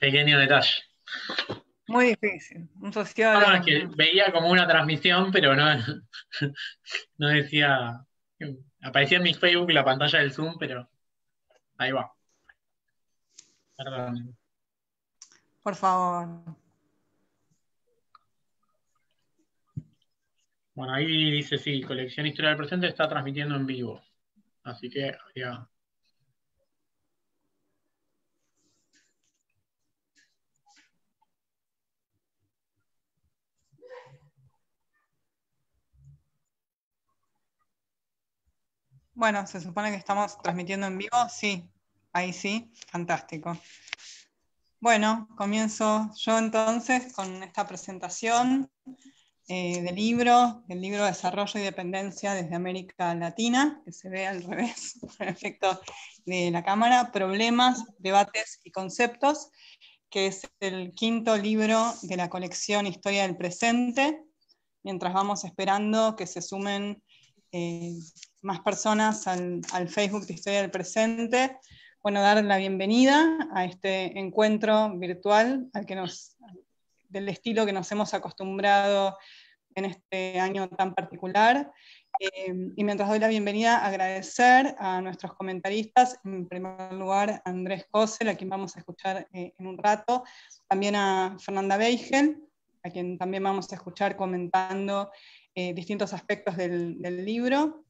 Pequeño detalle. Muy difícil. Un No, es sociólogo. que veía como una transmisión, pero no, no decía. Aparecía en mi Facebook la pantalla del Zoom, pero ahí va. Perdón. Por favor. Bueno, ahí dice sí, Colección Historia del Presente está transmitiendo en vivo. Así que ya. Bueno, se supone que estamos transmitiendo en vivo. Sí, ahí sí. Fantástico. Bueno, comienzo yo entonces con esta presentación del libro Desarrollo y Dependencia desde América Latina, que se ve al revés, por el efecto de la cámara, Problemas, Debates y Conceptos, que es el quinto libro de la colección Historia del Presente, mientras vamos esperando que se sumen más personas al Facebook de Historia del Presente. Bueno, dar la bienvenida a este encuentro virtual del estilo que nos hemos acostumbrado en este año tan particular. Y mientras doy la bienvenida, agradecer a nuestros comentaristas, en primer lugar a Andrés Kossel, a quien vamos a escuchar en un rato, también a Fernanda Beigel, a quien también vamos a escuchar comentando distintos aspectos del libro.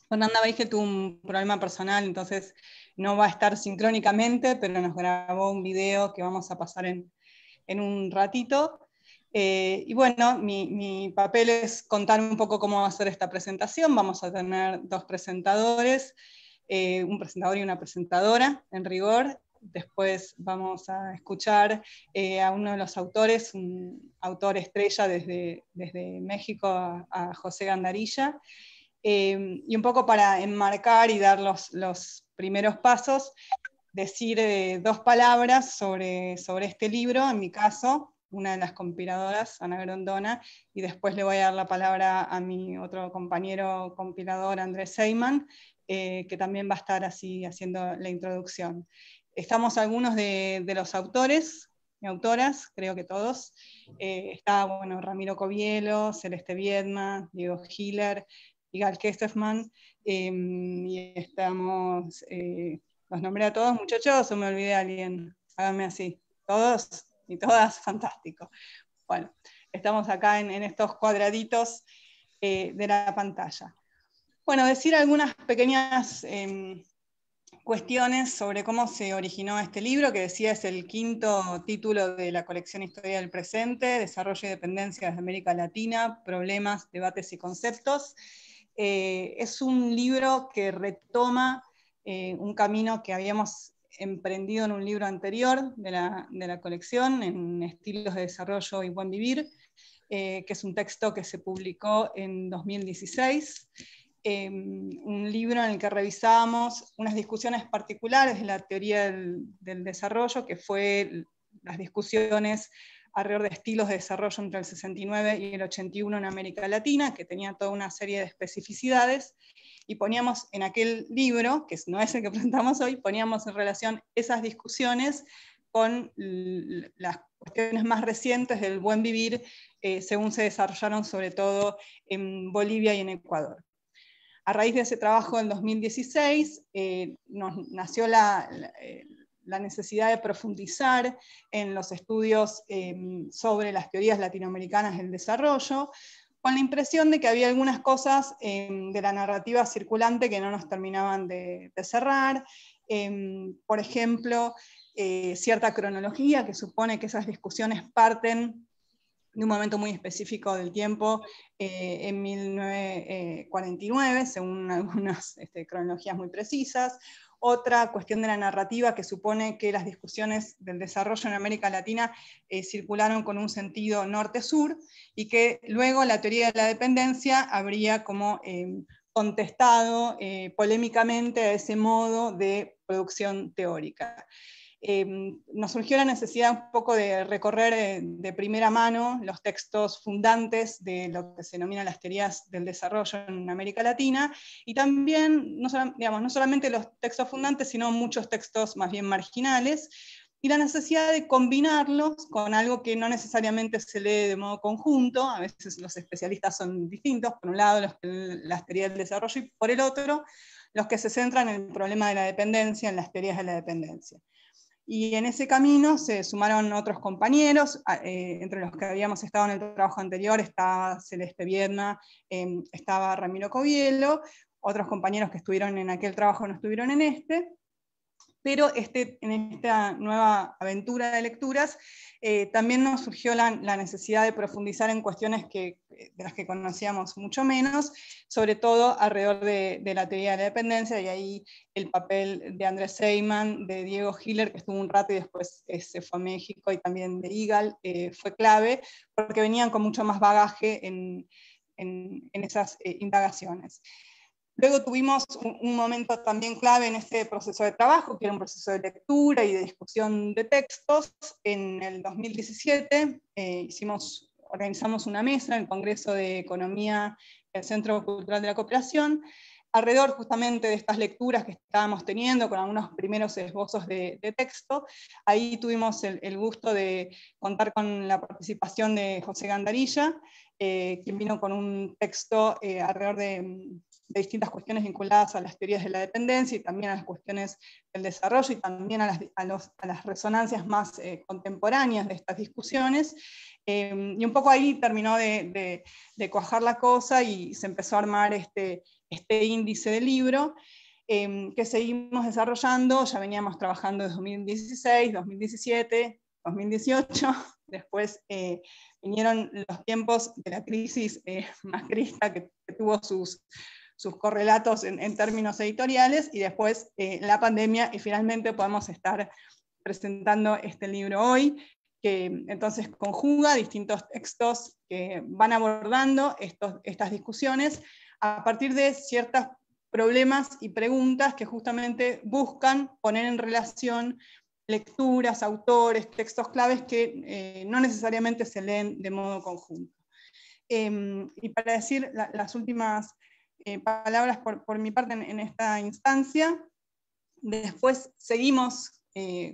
Fernanda Beigel tuvo un problema personal, entonces no va a estar sincrónicamente, pero nos grabó un video que vamos a pasar en un ratito. Y bueno, mi papel es contar un poco cómo va a ser esta presentación. Vamos a tener dos presentadores, un presentador y una presentadora, en rigor. Después vamos a escuchar a uno de los autores, un autor estrella desde México, a José Gandarilla. Y un poco para enmarcar y dar los primeros pasos, decir dos palabras sobre este libro, en mi caso, una de las compiladoras, Ana Grondona, y después le voy a dar la palabra a mi otro compañero compilador, Andrés Seyman, que también va a estar así haciendo la introducción. Estamos algunos de los autores y autoras, creo que todos. Está bueno, Ramiro Covielo, Celeste Viedma, Diego Hiller, Igal Kesterman, y estamos... los nombré a todos, muchachos, o me olvidé de alguien. Háganme así. Todos y todas, fantástico. Bueno, estamos acá en estos cuadraditos de la pantalla. Bueno, decir algunas pequeñas cuestiones sobre cómo se originó este libro, que decía es el quinto título de la colección Historia del Presente, Desarrollo y Dependencia desde América Latina, Problemas, Debates y Conceptos. Es un libro que retoma un camino que habíamos emprendido en un libro anterior de la colección, en Estilos de Desarrollo y Buen Vivir, que es un texto que se publicó en 2016. Un libro en el que revisábamos unas discusiones particulares de la teoría del desarrollo, que fue las discusiones alrededor de estilos de desarrollo entre el 69 y el 81 en América Latina, que tenía toda una serie de especificidades, y poníamos en aquel libro, que no es el que presentamos hoy, poníamos en relación esas discusiones con las cuestiones más recientes del buen vivir, según se desarrollaron sobre todo en Bolivia y en Ecuador. A raíz de ese trabajo en 2016 nos nació la necesidad de profundizar en los estudios sobre las teorías latinoamericanas del desarrollo, con la impresión de que había algunas cosas de la narrativa circulante que no nos terminaban de cerrar. Por ejemplo, cierta cronología que supone que esas discusiones parten de un momento muy específico del tiempo, en 1949, según algunas cronologías muy precisas. Otra cuestión de la narrativa que supone que las discusiones del desarrollo en América Latina circularon con un sentido norte-sur, y que luego la teoría de la dependencia habría como contestado polémicamente a ese modo de producción teórica. Nos surgió la necesidad un poco de recorrer de primera mano los textos fundantes de lo que se denomina las teorías del desarrollo en América Latina, y también, no solamente los textos fundantes, sino muchos textos más bien marginales, y la necesidad de combinarlos con algo que no necesariamente se lee de modo conjunto. A veces los especialistas son distintos, por un lado las teorías del desarrollo, y por el otro los que se centran en el problema de la dependencia, en las teorías de la dependencia. Y en ese camino se sumaron otros compañeros, entre los que habíamos estado en el trabajo anterior estaba Celeste Viedma, estaba Ramiro Covielo, otros compañeros que estuvieron en aquel trabajo no estuvieron en este, pero en esta nueva aventura de lecturas también nos surgió la necesidad de profundizar en cuestiones de las que conocíamos mucho menos, sobre todo alrededor de la teoría de la dependencia, y ahí el papel de Andrés Seyman, de Diego Hiller, que estuvo un rato y después se fue a México, y también de Igal, fue clave, porque venían con mucho más bagaje en esas indagaciones. Luego tuvimos un momento también clave en este proceso de trabajo, que era un proceso de lectura y de discusión de textos. En el 2017 organizamos una mesa en el Congreso de Economía del Centro Cultural de la Cooperación, alrededor justamente de estas lecturas que estábamos teniendo, con algunos primeros esbozos de texto. Ahí tuvimos el gusto de contar con la participación de José Gandarilla, quien vino con un texto alrededor de distintas cuestiones vinculadas a las teorías de la dependencia y también a las cuestiones del desarrollo y también a las resonancias más contemporáneas de estas discusiones. Y un poco ahí terminó de cuajar la cosa y se empezó a armar este índice del libro, que seguimos desarrollando. Ya veníamos trabajando desde 2016, 2017, 2018, después vinieron los tiempos de la crisis macrista que tuvo sus correlatos en términos editoriales, y después la pandemia, y finalmente podemos estar presentando este libro hoy, que entonces conjuga distintos textos que van abordando estas discusiones a partir de ciertos problemas y preguntas que justamente buscan poner en relación lecturas, autores, textos claves que no necesariamente se leen de modo conjunto. Y para decir las últimas palabras por mi parte en esta instancia, después seguimos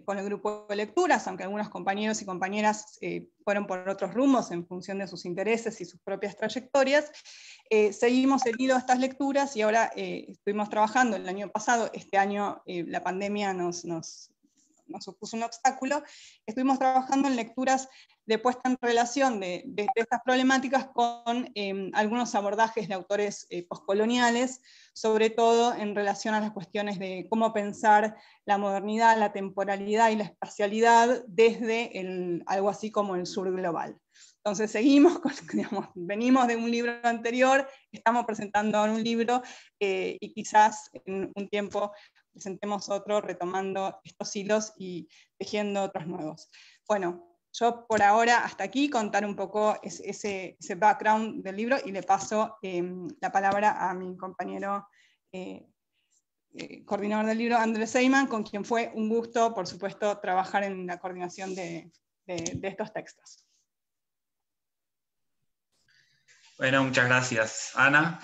con el grupo de lecturas, aunque algunos compañeros y compañeras fueron por otros rumbos en función de sus intereses y sus propias trayectorias. Seguimos heridos a estas lecturas, y ahora estuvimos trabajando el año pasado. Este año la pandemia nos supuso un obstáculo. Estuvimos trabajando en lecturas de puesta en relación de estas problemáticas con algunos abordajes de autores postcoloniales, sobre todo en relación a las cuestiones de cómo pensar la modernidad, la temporalidad y la espacialidad desde algo así como el sur global. Entonces seguimos, venimos de un libro anterior, estamos presentando ahora un libro, y quizás en un tiempo presentemos otro retomando estos hilos y tejiendo otros nuevos. Bueno, yo por ahora hasta aquí contar un poco ese background del libro, y le paso la palabra a mi compañero coordinador del libro, Andrés Seyman, con quien fue un gusto, por supuesto, trabajar en la coordinación de estos textos. Bueno, muchas gracias, Ana.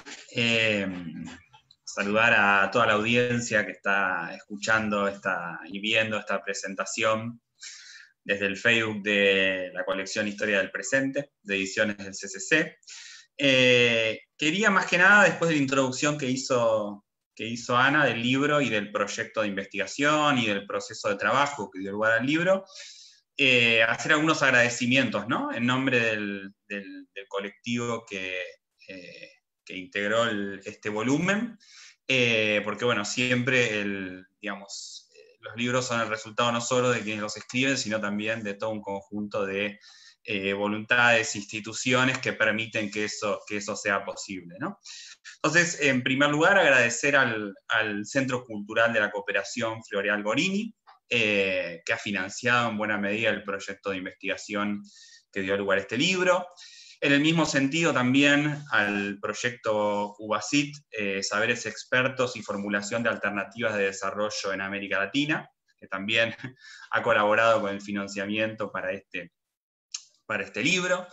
Saludar a toda la audiencia que está escuchando y viendo esta presentación desde el Facebook de la colección Historia del Presente, de Ediciones del CCC. Quería más que nada, después de la introducción que hizo Ana del libro y del proyecto de investigación y del proceso de trabajo que dio lugar al libro, hacer algunos agradecimientos, ¿no? En nombre del colectivo que integró este volumen, porque bueno, siempre los libros son el resultado no solo de quienes los escriben, sino también de todo un conjunto de voluntades, instituciones que permiten que eso sea posible, ¿no? Entonces, en primer lugar, agradecer al Centro Cultural de la Cooperación Floreal Gorini, que ha financiado en buena medida el proyecto de investigación que dio lugar a este libro. En el mismo sentido también al proyecto UBASIT, Saberes Expertos y Formulación de Alternativas de Desarrollo en América Latina, que también ha colaborado con el financiamiento para este libro.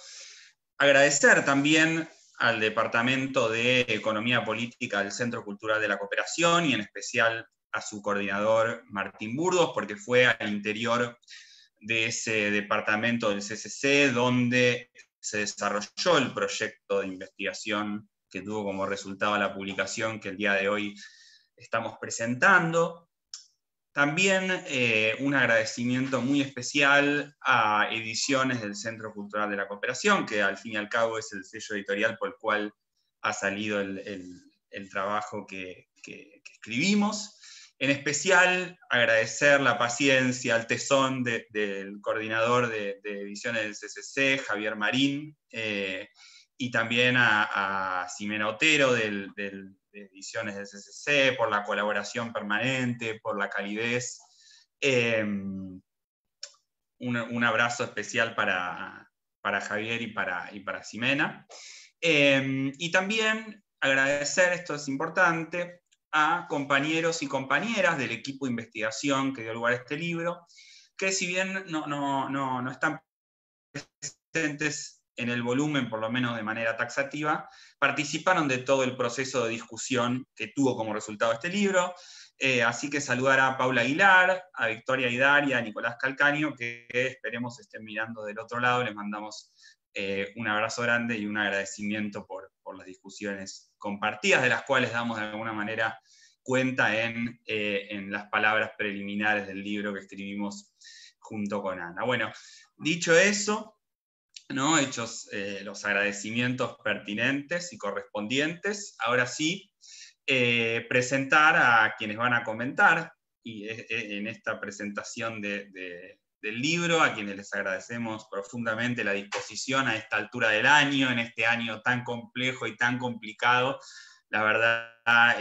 Agradecer también al Departamento de Economía Política del Centro Cultural de la Cooperación, y en especial a su coordinador Martín Burgos, porque fue al interior de ese departamento del CCC, donde se desarrolló el proyecto de investigación que tuvo como resultado la publicación que el día de hoy estamos presentando. También un agradecimiento muy especial a Ediciones del Centro Cultural de la Cooperación, que al fin y al cabo es el sello editorial por el cual ha salido el trabajo que escribimos. En especial, agradecer la paciencia, el tesón del coordinador de Ediciones del CCC, Javier Marín, y también a Ximena Otero de Ediciones del CCC, por la colaboración permanente, por la calidez. Un abrazo especial para Javier y para Ximena. Y también agradecer, esto es importante, a compañeros y compañeras del equipo de investigación que dio lugar a este libro, que si bien no están presentes en el volumen, por lo menos de manera taxativa, participaron de todo el proceso de discusión que tuvo como resultado este libro. Así que saludar a Paula Aguilar, a Victoria Aidar y a Nicolás Calcaño, que esperemos estén mirando del otro lado. Les mandamos un abrazo grande y un agradecimiento por las discusiones compartidas, de las cuales damos de alguna manera cuenta en las palabras preliminares del libro que escribimos junto con Ana. Bueno, dicho eso, ¿no? Hechos los agradecimientos pertinentes y correspondientes, ahora sí, presentar a quienes van a comentar y en esta presentación del libro, a quienes les agradecemos profundamente la disposición a esta altura del año, en este año tan complejo y tan complicado. La verdad,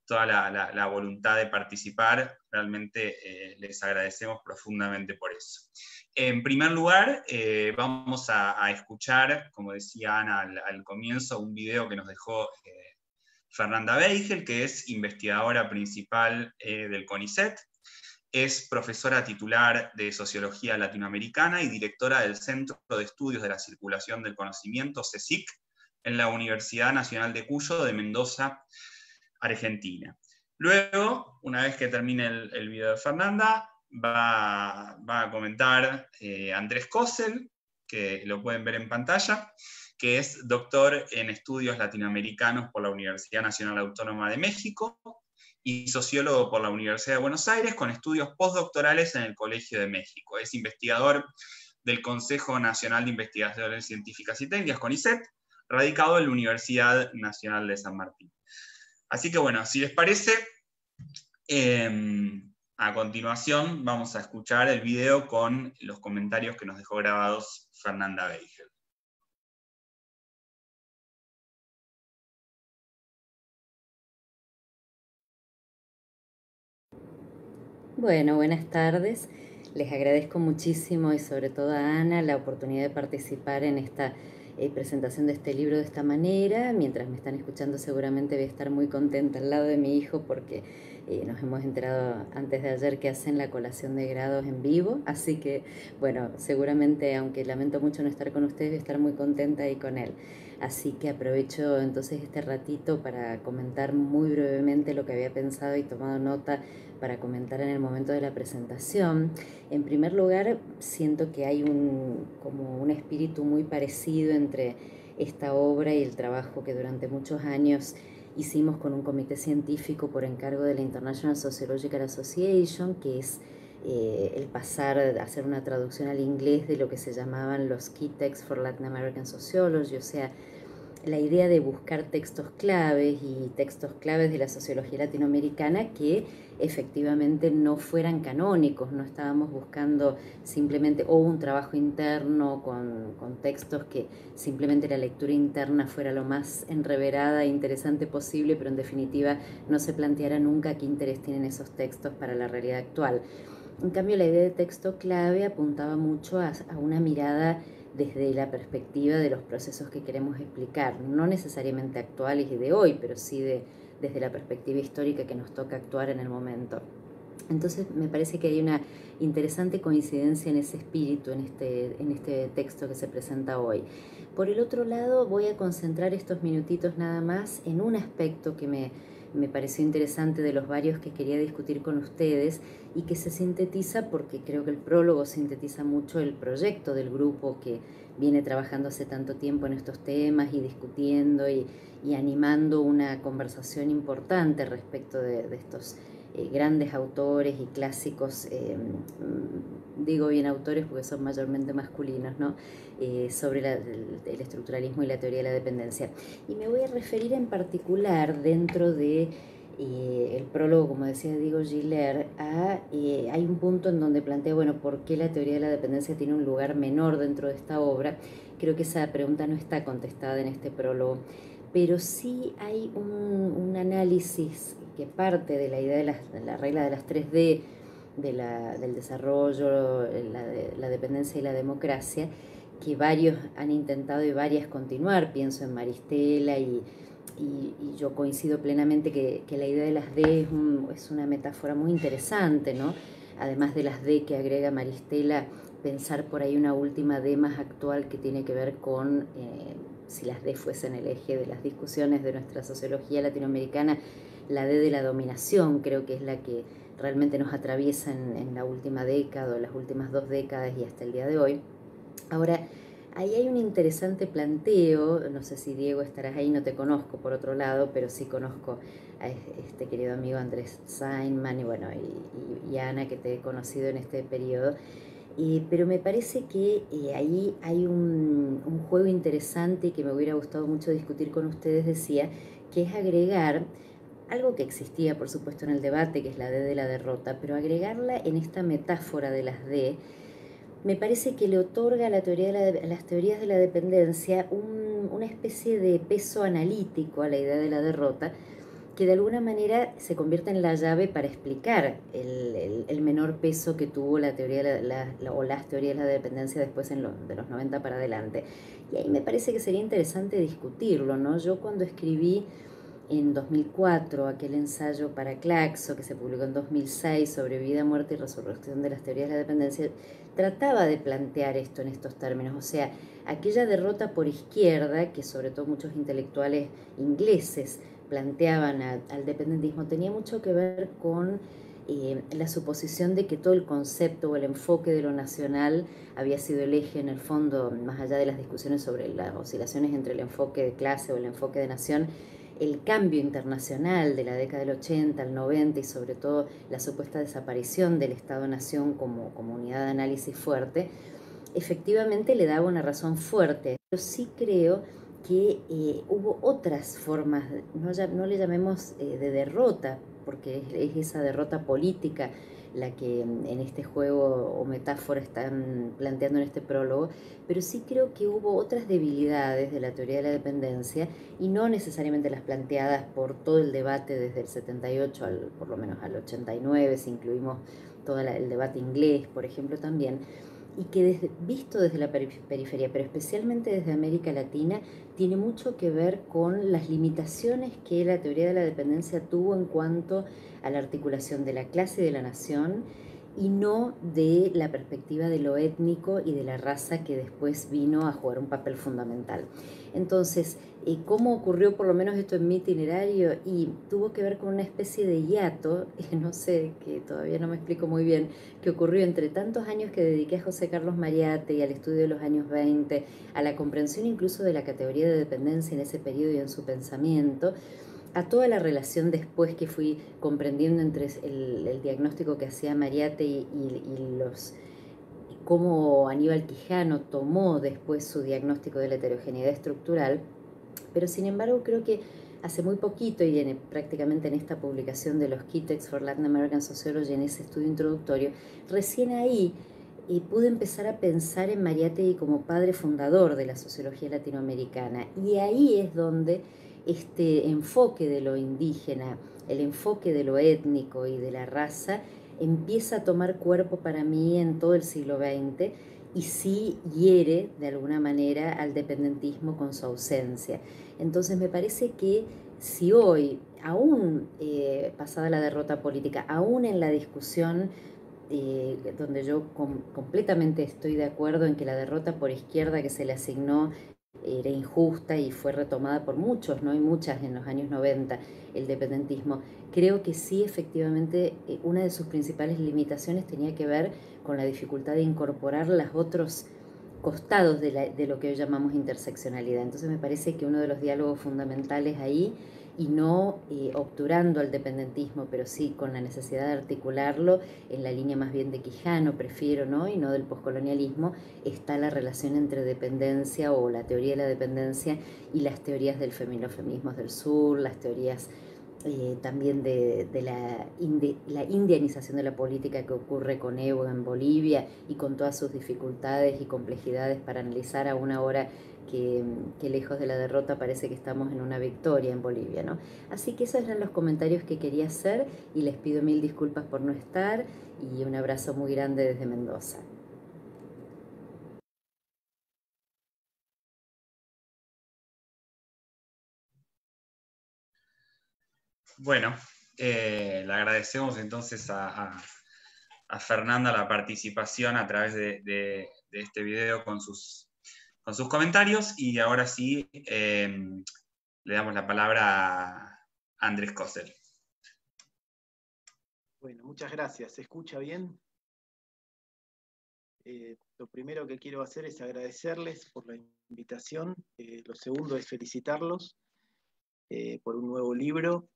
toda la voluntad de participar, realmente les agradecemos profundamente por eso. En primer lugar, vamos a escuchar, como decía Ana al comienzo, un video que nos dejó Fernanda Beigel, que es investigadora principal del CONICET, es profesora titular de Sociología Latinoamericana y directora del Centro de Estudios de la Circulación del Conocimiento, CSIC, en la Universidad Nacional de Cuyo de Mendoza, Argentina. Luego, una vez que termine el video de Fernanda, va a comentar Andrés Kossel, que lo pueden ver en pantalla, que es doctor en estudios latinoamericanos por la Universidad Nacional Autónoma de México y sociólogo por la Universidad de Buenos Aires, con estudios postdoctorales en el Colegio de México. Es investigador del Consejo Nacional de Investigaciones Científicas y Técnicas, CONICET, radicado en la Universidad Nacional de San Martín. Así que bueno, si les parece, a continuación vamos a escuchar el video con los comentarios que nos dejó grabados Fernanda Beigel. Bueno, buenas tardes. Les agradezco muchísimo y sobre todo a Ana la oportunidad de participar en esta presentación de este libro de esta manera. Mientras me están escuchando seguramente voy a estar muy contenta al lado de mi hijo porque nos hemos enterado antes de ayer que hacen la colación de grados en vivo. Así que, bueno, seguramente, aunque lamento mucho no estar con ustedes, voy a estar muy contenta ahí con él. Así que aprovecho entonces este ratito para comentar muy brevemente lo que había pensado y tomado nota para comentar en el momento de la presentación. En primer lugar, siento que hay como un espíritu muy parecido entre esta obra y el trabajo que durante muchos años hicimos con un comité científico por encargo de la International Sociological Association, que es el pasar a hacer una traducción al inglés de lo que se llamaban los Key Texts for Latin American Sociology, o sea, la idea de buscar textos claves y textos claves de la sociología latinoamericana que efectivamente no fueran canónicos, no estábamos buscando simplemente un trabajo interno con textos que simplemente la lectura interna fuera lo más enreverada e interesante posible, pero en definitiva no se planteara nunca qué interés tienen esos textos para la realidad actual. En cambio, la idea de texto clave apuntaba mucho a una mirada desde la perspectiva de los procesos que queremos explicar, no necesariamente actuales y de hoy, pero sí desde la perspectiva histórica que nos toca actuar en el momento. Entonces me parece que hay una interesante coincidencia en ese espíritu, en este texto que se presenta hoy. Por el otro lado, voy a concentrar estos minutitos nada más en un aspecto que me me pareció interesante de los varios que quería discutir con ustedes y que se sintetiza porque creo que el prólogo sintetiza mucho el proyecto del grupo que viene trabajando hace tanto tiempo en estos temas y discutiendo y animando una conversación importante respecto de estos grandes autores y clásicos, digo bien autores porque son mayormente masculinos, ¿no? Sobre el estructuralismo y la teoría de la dependencia. Y me voy a referir en particular dentro de el prólogo, como decía Diego Giller, hay un punto en donde plantea, bueno, ¿por qué la teoría de la dependencia tiene un lugar menor dentro de esta obra? Creo que esa pregunta no está contestada en este prólogo, pero sí hay un análisis que parte de la idea de la regla de las 3D, del desarrollo, la dependencia y la democracia, que varios han intentado y varias continuar. Pienso en Maristela y yo coincido plenamente que la idea de las D es una metáfora muy interesante, ¿no? Además de las D que agrega Maristela, pensar por ahí una última D más actual que tiene que ver con si las D fuesen el eje de las discusiones de nuestra sociología latinoamericana, la D de la dominación creo que es la que realmente nos atraviesa en la última década o las últimas 2 décadas y hasta el día de hoy. Ahora, ahí hay un interesante planteo, no sé si Diego estarás ahí, no te conozco por otro lado, pero sí conozco a este querido amigo Andrés Steinman y bueno, y Ana, que te he conocido en este periodo. Pero me parece que ahí hay un juego interesante que me hubiera gustado mucho discutir con ustedes, decía, que es agregar algo que existía, por supuesto, en el debate, que es la D de la derrota, pero agregarla en esta metáfora de las D, me parece que le otorga a las teorías de la dependencia una especie de peso analítico a la idea de la derrota, que de alguna manera se convierte en la llave para explicar el menor peso que tuvo la teoría o las teorías de la dependencia después de los 90 para adelante. Y ahí me parece que sería interesante discutirlo, ¿no? Yo cuando escribí en 2004 aquel ensayo para Claxo, que se publicó en 2006 sobre vida, muerte y resurrección de las teorías de la dependencia, trataba de plantear esto en estos términos, o sea, aquella derrota por izquierda que sobre todo muchos intelectuales ingleses planteaban al dependentismo tenía mucho que ver con la suposición de que todo el concepto o el enfoque de lo nacional había sido el eje en el fondo, más allá de las discusiones sobre las oscilaciones entre el enfoque de clase o el enfoque de nación, el cambio internacional de la década del 80 al 90 y sobre todo la supuesta desaparición del Estado-Nación como unidad de análisis fuerte, efectivamente le daba una razón fuerte. Pero sí creo que hubo otras formas, no le llamemos de derrota, porque es esa derrota política la que en este juego o metáfora están planteando en este prólogo, pero sí creo que hubo otras debilidades de la teoría de la dependencia y no necesariamente las planteadas por todo el debate desde el 78 por lo menos al 89, si incluimos todo el debate inglés, por ejemplo, también, y que visto desde la periferia, pero especialmente desde América Latina, tiene mucho que ver con las limitaciones que la teoría de la dependencia tuvo en cuanto a la articulación de la clase y de la nación, y no de la perspectiva de lo étnico y de la raza que después vino a jugar un papel fundamental. Entonces, ¿cómo ocurrió por lo menos esto en mi itinerario? Y tuvo que ver con una especie de hiato, no sé, que todavía no me explico muy bien, que ocurrió entre tantos años que dediqué a José Carlos Mariate y al estudio de los años 20, a la comprensión incluso de la categoría de dependencia en ese periodo y en su pensamiento, a toda la relación después que fui comprendiendo entre el diagnóstico que hacía Mariate y cómo Aníbal Quijano tomó después su diagnóstico de la heterogeneidad estructural, pero sin embargo creo que hace muy poquito y prácticamente en esta publicación de los Key Texts for Latin American Sociology, en ese estudio introductorio, recién ahí pude empezar a pensar en Mariátegui como padre fundador de la sociología latinoamericana, y ahí es donde este enfoque de lo indígena, el enfoque de lo étnico y de la raza empieza a tomar cuerpo para mí en todo el siglo XX y sí hiere de alguna manera al dependentismo con su ausencia. Entonces me parece que si hoy, aún pasada la derrota política, aún en la discusión donde yo completamente estoy de acuerdo en que la derrota por izquierda que se le asignó era injusta y fue retomada por muchos, ¿no? Y muchas en los años 90, el dependentismo. Creo que sí, efectivamente, una de sus principales limitaciones tenía que ver con la dificultad de incorporar los otros costados de lo que hoy llamamos interseccionalidad. Entonces me parece que uno de los diálogos fundamentales ahí, y no obturando al dependentismo, pero sí con la necesidad de articularlo en la línea más bien de Quijano, prefiero, ¿no? Y no del poscolonialismo, está la relación entre dependencia o la teoría de la dependencia y las teorías del feminismos del sur, las teorías también de la indianización de la política que ocurre con Evo en Bolivia y con todas sus dificultades y complejidades para analizar aún ahora que lejos de la derrota parece que estamos en una victoria en Bolivia, ¿no? Así que esos eran los comentarios que quería hacer y les pido mil disculpas por no estar y un abrazo muy grande desde Mendoza. Bueno, le agradecemos entonces a Fernanda la participación a través de este video con sus comentarios, y ahora sí le damos la palabra a Andrés Kossel. Bueno, muchas gracias. ¿Se escucha bien? Lo primero que quiero hacer es agradecerles por la invitación. Lo segundo es felicitarlos por un nuevo libro,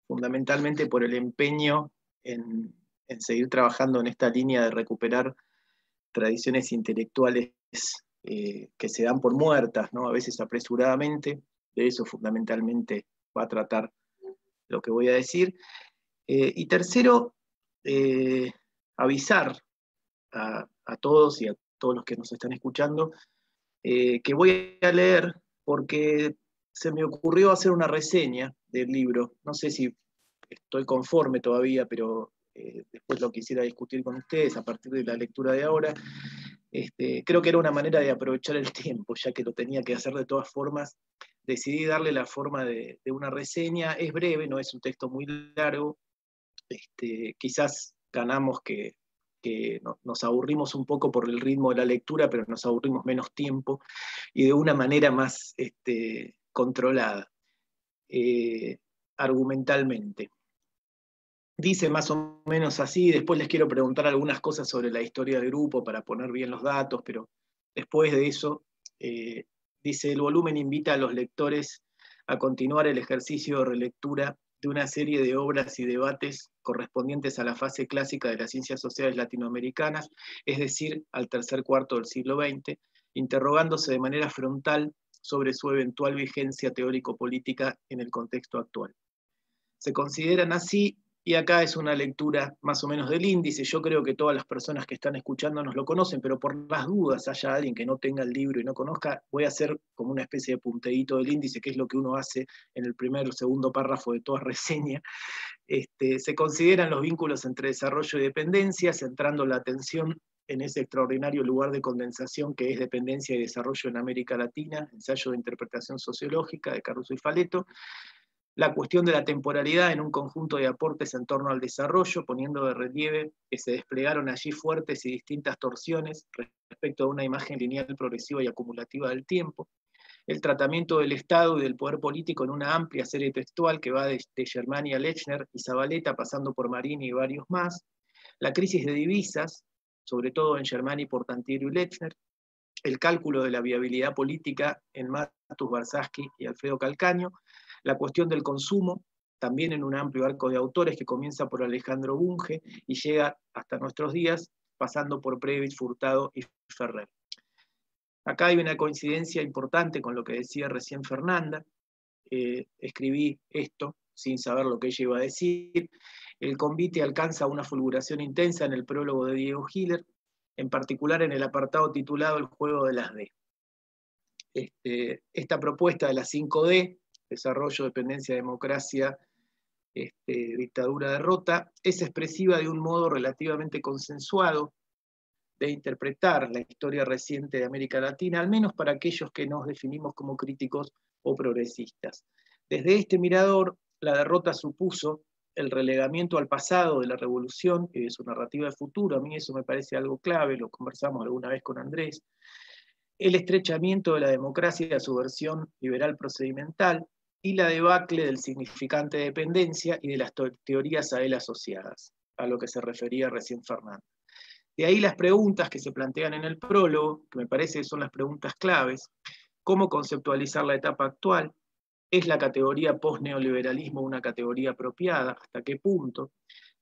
fundamentalmente por el empeño en seguir trabajando en esta línea de recuperar tradiciones intelectuales que se dan por muertas, ¿no? A veces apresuradamente. De eso fundamentalmente va a tratar lo que voy a decir. Y tercero, avisar a todos y a todos los que nos están escuchando que voy a leer porque se me ocurrió hacer una reseña del libro. No sé si estoy conforme todavía, pero después lo quisiera discutir con ustedes a partir de la lectura de ahora. Creo que era una manera de aprovechar el tiempo, ya que lo tenía que hacer de todas formas. Decidí darle la forma de una reseña. Es breve, no es un texto muy largo. Quizás ganamos que nos aburrimos un poco por el ritmo de la lectura, pero nos aburrimos menos tiempo y de una manera más controlada, argumentalmente. Dice más o menos así. Después les quiero preguntar algunas cosas sobre la historia del grupo para poner bien los datos, pero después de eso, dice: el volumen invita a los lectores a continuar el ejercicio de relectura de una serie de obras y debates correspondientes a la fase clásica de las ciencias sociales latinoamericanas, es decir, al tercer cuarto del siglo XX, interrogándose de manera frontal sobre su eventual vigencia teórico-política en el contexto actual. Se consideran así, y acá es una lectura más o menos del índice. Yo creo que todas las personas que están escuchándonos lo conocen, pero por las dudas haya alguien que no tenga el libro y no conozca, voy a hacer como una especie de punteíto del índice, que es lo que uno hace en el primer o segundo párrafo de toda reseña. Se consideran los vínculos entre desarrollo y dependencia, centrando la atención en ese extraordinario lugar de condensación que es dependencia y desarrollo en América Latina, ensayo de interpretación sociológica de Caruso y Faleto. La cuestión de la temporalidad en un conjunto de aportes en torno al desarrollo, poniendo de relieve que se desplegaron allí fuertes y distintas torsiones respecto a una imagen lineal progresiva y acumulativa del tiempo. El tratamiento del Estado y del poder político en una amplia serie textual que va desde Germania, Lechner y Zabaleta, pasando por Marini y varios más. La crisis de divisas, sobre todo en Germani, Portantiero y Lechner. El cálculo de la viabilidad política en Matus, Barsaski y Alfredo Calcaño. La cuestión del consumo, también en un amplio arco de autores que comienza por Alejandro Bunge y llega hasta nuestros días, pasando por Prebisch, Furtado y Ferrer. Acá hay una coincidencia importante con lo que decía recién Fernanda. Escribí esto sin saber lo que ella iba a decir. El convite alcanza una fulguración intensa en el prólogo de Diego Hiller, en particular en el apartado titulado El juego de las D. Esta propuesta de las 5D, desarrollo, dependencia, democracia, dictadura, derrota, es expresiva de un modo relativamente consensuado de interpretar la historia reciente de América Latina, al menos para aquellos que nos definimos como críticos o progresistas. Desde este mirador, la derrota supuso el relegamiento al pasado de la revolución y de su narrativa de futuro. A mí eso me parece algo clave, lo conversamos alguna vez con Andrés. el estrechamiento de la democracia a su versión liberal procedimental y la debacle del significante de dependencia y de las teorías a él asociadas, a lo que se refería recién Fernando. De ahí las preguntas que se plantean en el prólogo, que me parece que son las preguntas claves: ¿cómo conceptualizar la etapa actual? ¿Es la categoría post-neoliberalismo una categoría apropiada? ¿Hasta qué punto?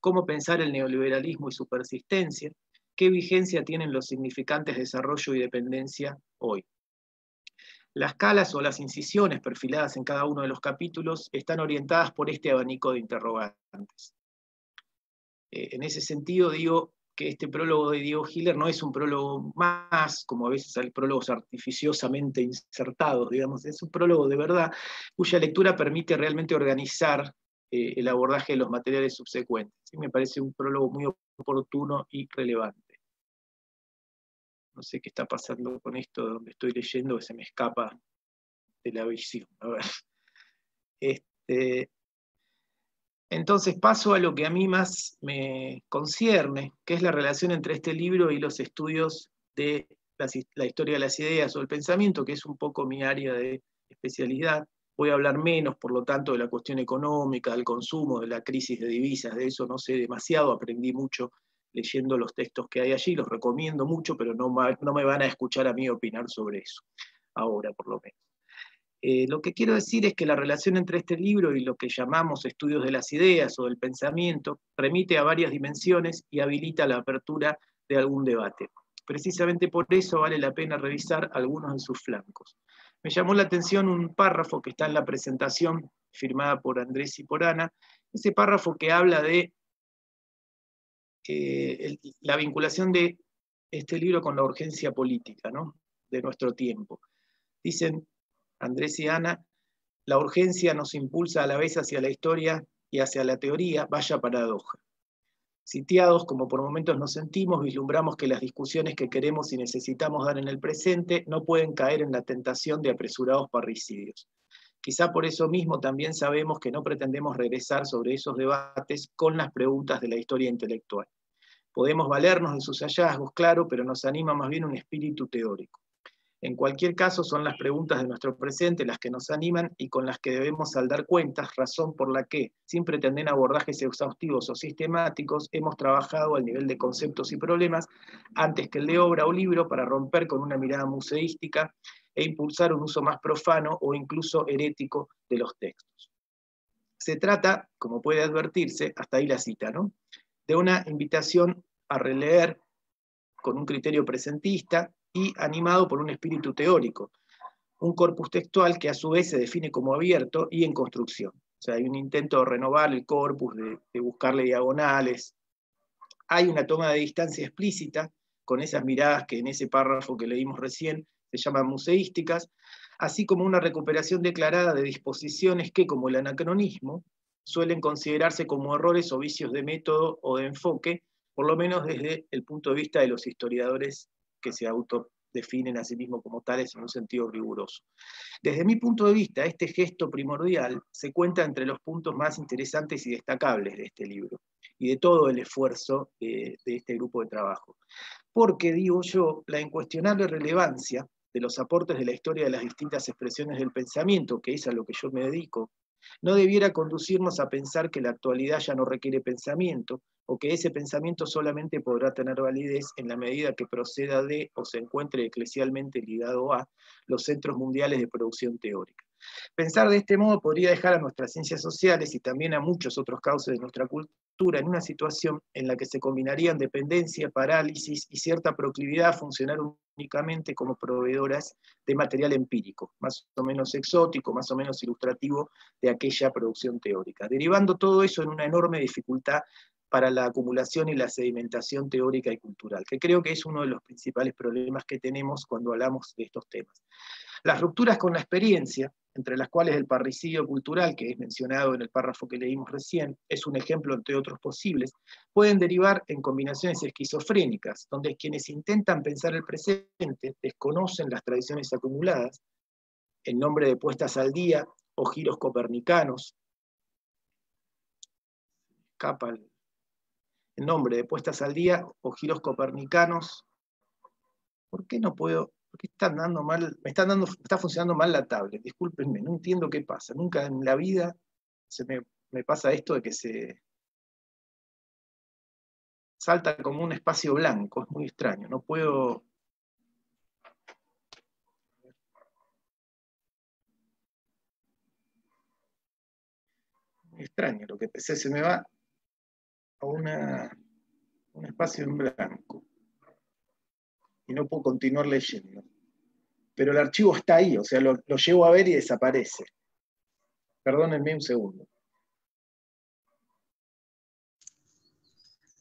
¿Cómo pensar el neoliberalismo y su persistencia? ¿Qué vigencia tienen los significantes de desarrollo y dependencia hoy? Las calas o las incisiones perfiladas en cada uno de los capítulos están orientadas por este abanico de interrogantes. En ese sentido, digo que este prólogo de Diego Hiller no es un prólogo más, como a veces hay prólogos artificiosamente insertados, digamos, es un prólogo de verdad, cuya lectura permite realmente organizar el abordaje de los materiales subsecuentes. ¿Sí? Me parece un prólogo muy oportuno y relevante. No sé qué está pasando con esto de donde estoy leyendo, que se me escapa de la visión. A ver. Entonces paso a lo que a mí más me concierne, que es la relación entre este libro y los estudios de la historia de las ideas o el pensamiento, que es un poco mi área de especialidad. Voy a hablar menos, por lo tanto, de la cuestión económica, del consumo, de la crisis de divisas, de eso no sé demasiado, aprendí mucho leyendo los textos que hay allí, los recomiendo mucho, pero no me van a escuchar a mí opinar sobre eso, ahora por lo menos. Lo que quiero decir es que la relación entre este libro y lo que llamamos estudios de las ideas o del pensamiento remite a varias dimensiones y habilita la apertura de algún debate. Precisamente por eso vale la pena revisar algunos de sus flancos. Me llamó la atención un párrafo que está en la presentación firmada por Andrés y por Ana, ese párrafo que habla de la vinculación de este libro con la urgencia política, ¿no?, de nuestro tiempo. Dicen Andrés y Ana: la urgencia nos impulsa a la vez hacia la historia y hacia la teoría, vaya paradoja. Sitiados, como por momentos nos sentimos, vislumbramos que las discusiones que queremos y necesitamos dar en el presente no pueden caer en la tentación de apresurados parricidios. Quizá por eso mismo también sabemos que no pretendemos regresar sobre esos debates con las preguntas de la historia intelectual. Podemos valernos de sus hallazgos, claro, pero nos anima más bien un espíritu teórico. En cualquier caso, son las preguntas de nuestro presente las que nos animan y con las que debemos saldar cuentas, razón por la que, sin pretender abordajes exhaustivos o sistemáticos, hemos trabajado al nivel de conceptos y problemas antes que el de obra o libro para romper con una mirada museística e impulsar un uso más profano o incluso herético de los textos. Se trata, como puede advertirse, hasta ahí la cita, ¿no?, de una invitación a releer con un criterio presentista y animado por un espíritu teórico, un corpus textual que a su vez se define como abierto y en construcción. O sea, hay un intento de renovar el corpus, de buscarle diagonales. Hay una toma de distancia explícita con esas miradas que en ese párrafo que leímos recién se llaman museísticas, así como una recuperación declarada de disposiciones que, como el anacronismo, suelen considerarse como errores o vicios de método o de enfoque, por lo menos desde el punto de vista de los historiadores que se autodefinen a sí mismos como tales en un sentido riguroso. Desde mi punto de vista, este gesto primordial se cuenta entre los puntos más interesantes y destacables de este libro y de todo el esfuerzo de este grupo de trabajo. Porque, digo yo, la incuestionable relevancia de los aportes de la historia de las distintas expresiones del pensamiento, que es a lo que yo me dedico, no debiera conducirnos a pensar que la actualidad ya no requiere pensamiento, o que ese pensamiento solamente podrá tener validez en la medida que proceda de o se encuentre eclesialmente ligado a los centros mundiales de producción teórica. Pensar de este modo podría dejar a nuestras ciencias sociales y también a muchos otros cauces de nuestra cultura en una situación en la que se combinarían dependencia, parálisis y cierta proclividad a funcionar únicamente como proveedoras de material empírico, más o menos exótico, más o menos ilustrativo de aquella producción teórica, derivando todo eso en una enorme dificultad para la acumulación y la sedimentación teórica y cultural, que creo que es uno de los principales problemas que tenemos cuando hablamos de estos temas. Las rupturas con la experiencia, entre las cuales el parricidio cultural, que es mencionado en el párrafo que leímos recién, es un ejemplo entre otros posibles, pueden derivar en combinaciones esquizofrénicas, donde quienes intentan pensar el presente desconocen las tradiciones acumuladas, en nombre de puestas al día o giros copernicanos, en nombre de puestas al día o giros copernicanos. ¿Por qué no puedo ¿Por qué están dando mal? Está funcionando mal la tablet, discúlpenme, no entiendo qué pasa. Nunca en la vida me pasa esto de que se salta como un espacio blanco, es muy extraño, no puedo... Muy extraño lo que pensé, se me va a un espacio en blanco y no puedo continuar leyendo. Pero el archivo está ahí, o sea, lo llevo a ver y desaparece. Perdónenme un segundo.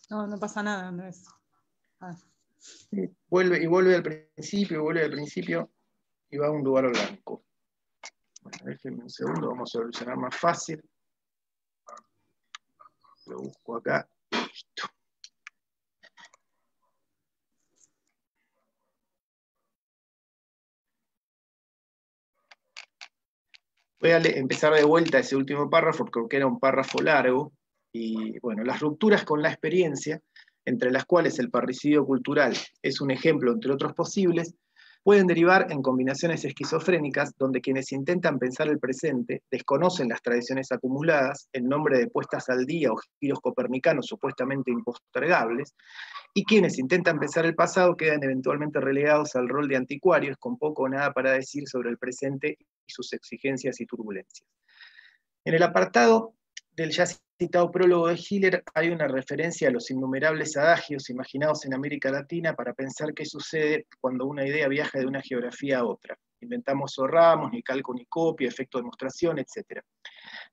No, no pasa nada, Andrés. Vuelve al principio, y va a un lugar blanco. Bueno, déjenme un segundo, vamos a solucionar más fácil. Lo busco acá. Listo. Voy a empezar de vuelta ese último párrafo porque era un párrafo largo. Y bueno, las rupturas con la experiencia, entre las cuales el parricidio cultural es un ejemplo entre otros posibles, pueden derivar en combinaciones esquizofrénicas donde quienes intentan pensar el presente desconocen las tradiciones acumuladas en nombre de puestas al día o giros copernicanos supuestamente impostergables, y quienes intentan pensar el pasado quedan eventualmente relegados al rol de anticuarios con poco o nada para decir sobre el presente y sus exigencias y turbulencias. En el apartado del ya citado prólogo de Hiller hay una referencia a los innumerables adagios imaginados en América Latina para pensar qué sucede cuando una idea viaja de una geografía a otra. Inventamos o ramos, ni calco ni copia, efecto de demostración, etc.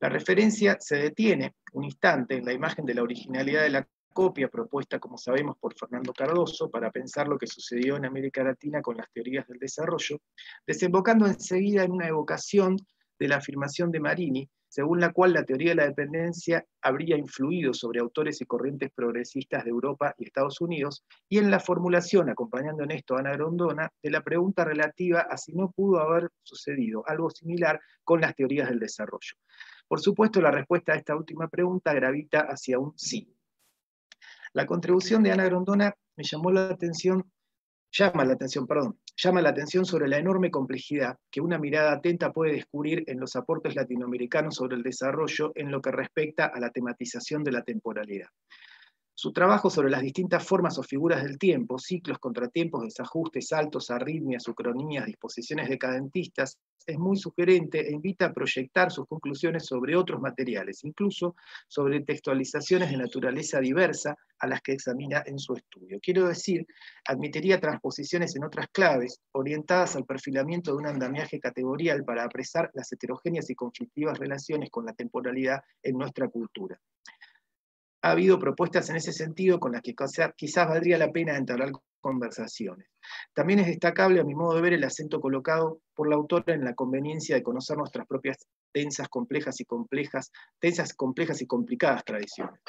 La referencia se detiene un instante en la imagen de la originalidad de la copia propuesta, como sabemos, por Fernando Cardoso para pensar lo que sucedió en América Latina con las teorías del desarrollo, desembocando enseguida en una evocación de la afirmación de Marini, según la cual la teoría de la dependencia habría influido sobre autores y corrientes progresistas de Europa y Estados Unidos, y en la formulación, acompañando en esto a Ana Grondona, de la pregunta relativa a si no pudo haber sucedido algo similar con las teorías del desarrollo. Por supuesto, la respuesta a esta última pregunta gravita hacia un sí. La contribución de Ana Grondona llama la atención sobre la enorme complejidad que una mirada atenta puede descubrir en los aportes latinoamericanos sobre el desarrollo en lo que respecta a la tematización de la temporalidad. Su trabajo sobre las distintas formas o figuras del tiempo, ciclos, contratiempos, desajustes, saltos, arritmias, ucronías, disposiciones decadentistas, es muy sugerente e invita a proyectar sus conclusiones sobre otros materiales, incluso sobre textualizaciones de naturaleza diversa a las que examina en su estudio. Quiero decir, admitiría transposiciones en otras claves, orientadas al perfilamiento de un andamiaje categorial para apresar las heterogéneas y conflictivas relaciones con la temporalidad en nuestra cultura. Ha habido propuestas en ese sentido con las que quizás valdría la pena entablar conversaciones. También es destacable, a mi modo de ver, el acento colocado por la autora en la conveniencia de conocer nuestras propias tensas, complejas y complicadas tradiciones.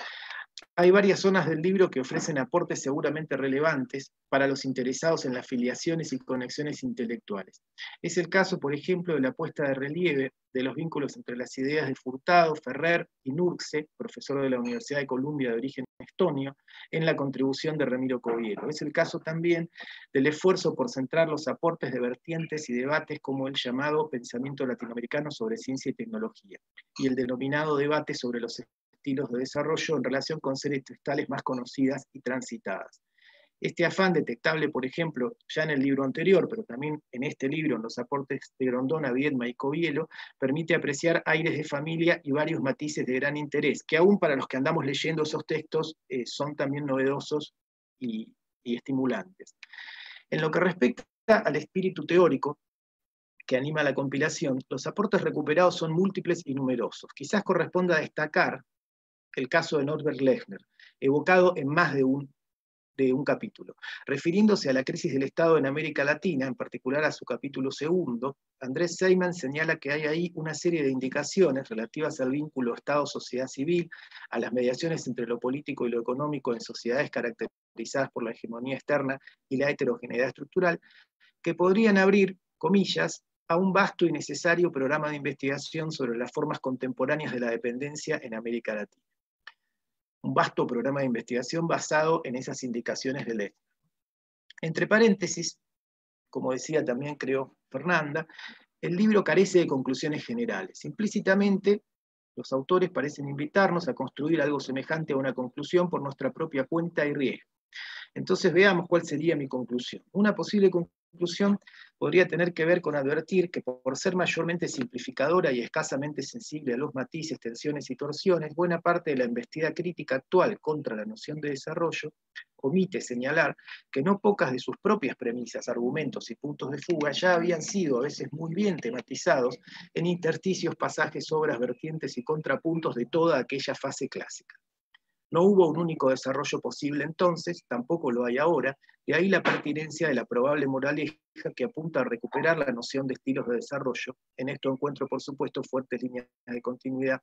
Hay varias zonas del libro que ofrecen aportes seguramente relevantes para los interesados en las filiaciones y conexiones intelectuales. Es el caso, por ejemplo, de la puesta de relieve de los vínculos entre las ideas de Furtado, Ferrer y Nurkse, profesor de la Universidad de Columbia de origen estonio, en la contribución de Ramiro Covielo. Es el caso también del esfuerzo por centrar los aportes de vertientes y debates como el llamado pensamiento latinoamericano sobre ciencia y tecnología, y el denominado debate sobre los estilos de desarrollo en relación con series textuales más conocidas y transitadas. Este afán detectable, por ejemplo, ya en el libro anterior, pero también en este libro, en los aportes de Grondona, Viedma y Covielo, permite apreciar aires de familia y varios matices de gran interés, que aún para los que andamos leyendo esos textos son también novedosos y estimulantes. En lo que respecta al espíritu teórico que anima la compilación, los aportes recuperados son múltiples y numerosos. Quizás corresponda destacar el caso de Norbert Lechner, evocado en más de un capítulo. Refiriéndose a la crisis del Estado en América Latina, en particular a su capítulo segundo, Andrés Seyman señala que hay ahí una serie de indicaciones relativas al vínculo Estado-sociedad civil, a las mediaciones entre lo político y lo económico en sociedades caracterizadas por la hegemonía externa y la heterogeneidad estructural, que podrían abrir, comillas, a un vasto y necesario programa de investigación sobre las formas contemporáneas de la dependencia en América Latina. Un vasto programa de investigación basado en esas indicaciones de Lechner. Entre paréntesis, como decía también creo Fernanda, el libro carece de conclusiones generales. Implícitamente, los autores parecen invitarnos a construir algo semejante a una conclusión por nuestra propia cuenta y riesgo. Entonces veamos cuál sería mi conclusión. Una posible conclusión podría tener que ver con advertir que por ser mayormente simplificadora y escasamente sensible a los matices, tensiones y torsiones, buena parte de la embestida crítica actual contra la noción de desarrollo omite señalar que no pocas de sus propias premisas, argumentos y puntos de fuga ya habían sido a veces muy bien tematizados en intersticios, pasajes, obras, vertientes y contrapuntos de toda aquella fase clásica. No hubo un único desarrollo posible entonces, tampoco lo hay ahora, de ahí la pertinencia de la probable moraleja que apunta a recuperar la noción de estilos de desarrollo. En esto encuentro, por supuesto, fuertes líneas de continuidad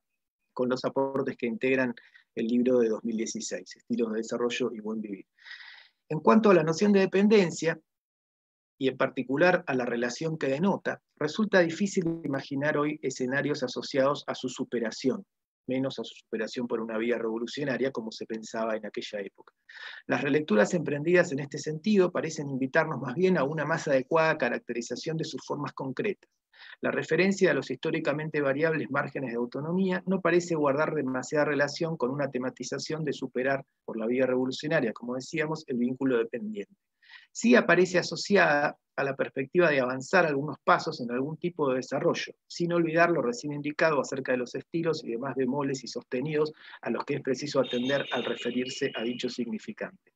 con los aportes que integran el libro de 2016, Estilos de Desarrollo y Buen Vivir. En cuanto a la noción de dependencia, y en particular a la relación que denota, resulta difícil imaginar hoy escenarios asociados a su superación, menos a su superación por una vía revolucionaria como se pensaba en aquella época. Las relecturas emprendidas en este sentido parecen invitarnos más bien a una más adecuada caracterización de sus formas concretas. La referencia a los históricamente variables márgenes de autonomía no parece guardar demasiada relación con una tematización de superar por la vía revolucionaria, como decíamos, el vínculo dependiente. Sí aparece asociada a la perspectiva de avanzar algunos pasos en algún tipo de desarrollo, sin olvidar lo recién indicado acerca de los estilos y demás bemoles y sostenidos a los que es preciso atender al referirse a dicho significante.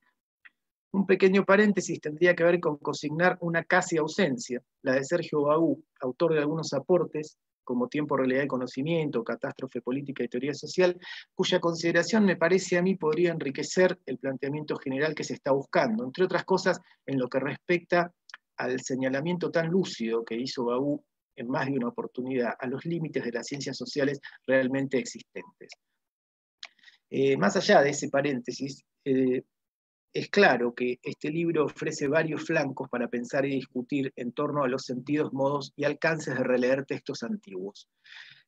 Un pequeño paréntesis tendría que ver con consignar una casi ausencia, la de Sergio Baú, autor de algunos aportes, como Tiempo, Realidad y Conocimiento, Catástrofe Política y Teoría Social, cuya consideración me parece a mí podría enriquecer el planteamiento general que se está buscando, entre otras cosas en lo que respecta al señalamiento tan lúcido que hizo Baú en más de una oportunidad a los límites de las ciencias sociales realmente existentes. Más allá de ese paréntesis, es claro que este libro ofrece varios flancos para pensar y discutir en torno a los sentidos, modos y alcances de releer textos antiguos.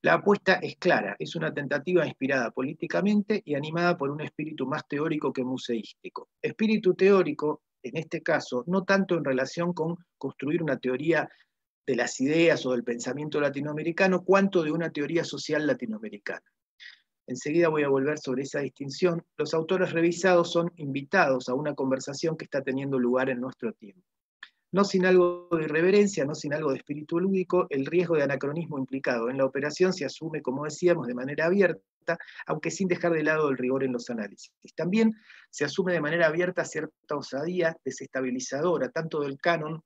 La apuesta es clara, es una tentativa inspirada políticamente y animada por un espíritu más teórico que museístico. Espíritu teórico, en este caso, no tanto en relación con construir una teoría de las ideas o del pensamiento latinoamericano, cuanto de una teoría social latinoamericana. Enseguida voy a volver sobre esa distinción. Los autores revisados son invitados a una conversación que está teniendo lugar en nuestro tiempo. No sin algo de irreverencia, no sin algo de espíritu lúdico, el riesgo de anacronismo implicado en la operación se asume, como decíamos, de manera abierta, aunque sin dejar de lado el rigor en los análisis. También se asume de manera abierta cierta osadía desestabilizadora, tanto del canon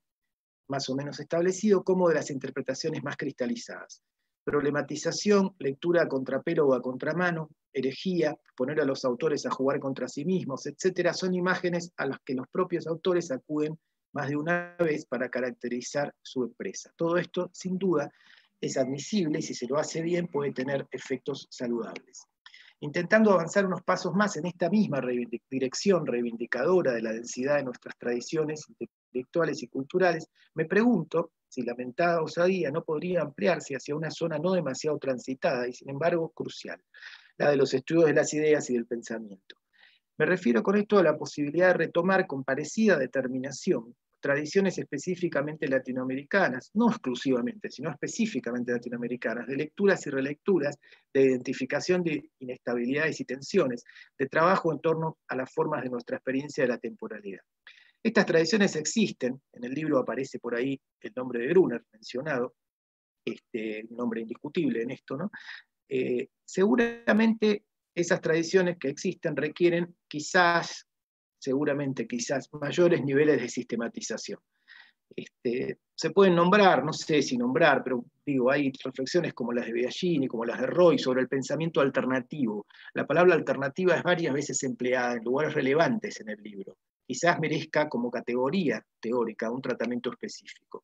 más o menos establecido, como de las interpretaciones más cristalizadas. Problematización, lectura a contrapelo o a contramano, herejía, poner a los autores a jugar contra sí mismos, etc., son imágenes a las que los propios autores acuden más de una vez para caracterizar su empresa. Todo esto, sin duda, es admisible y si se lo hace bien puede tener efectos saludables. Intentando avanzar unos pasos más en esta misma dirección reivindicadora de la densidad de nuestras tradiciones intelectuales y culturales, me pregunto si la mentada osadía no podría ampliarse hacia una zona no demasiado transitada y sin embargo crucial, la de los estudios de las ideas y del pensamiento. Me refiero con esto a la posibilidad de retomar con parecida determinación tradiciones específicamente latinoamericanas, no exclusivamente, sino específicamente latinoamericanas, de lecturas y relecturas, de identificación de inestabilidades y tensiones, de trabajo en torno a las formas de nuestra experiencia de la temporalidad. Estas tradiciones existen, en el libro aparece por ahí el nombre de Gruner mencionado, un nombre indiscutible en esto, ¿no? Seguramente esas tradiciones que existen requieren quizás, seguramente quizás, mayores niveles de sistematización. Se pueden nombrar, no sé si nombrar, pero digo, hay reflexiones como las de Biagini, como las de Roy, sobre el pensamiento alternativo. La palabra alternativa es varias veces empleada en lugares relevantes en el libro. Quizás merezca como categoría teórica un tratamiento específico.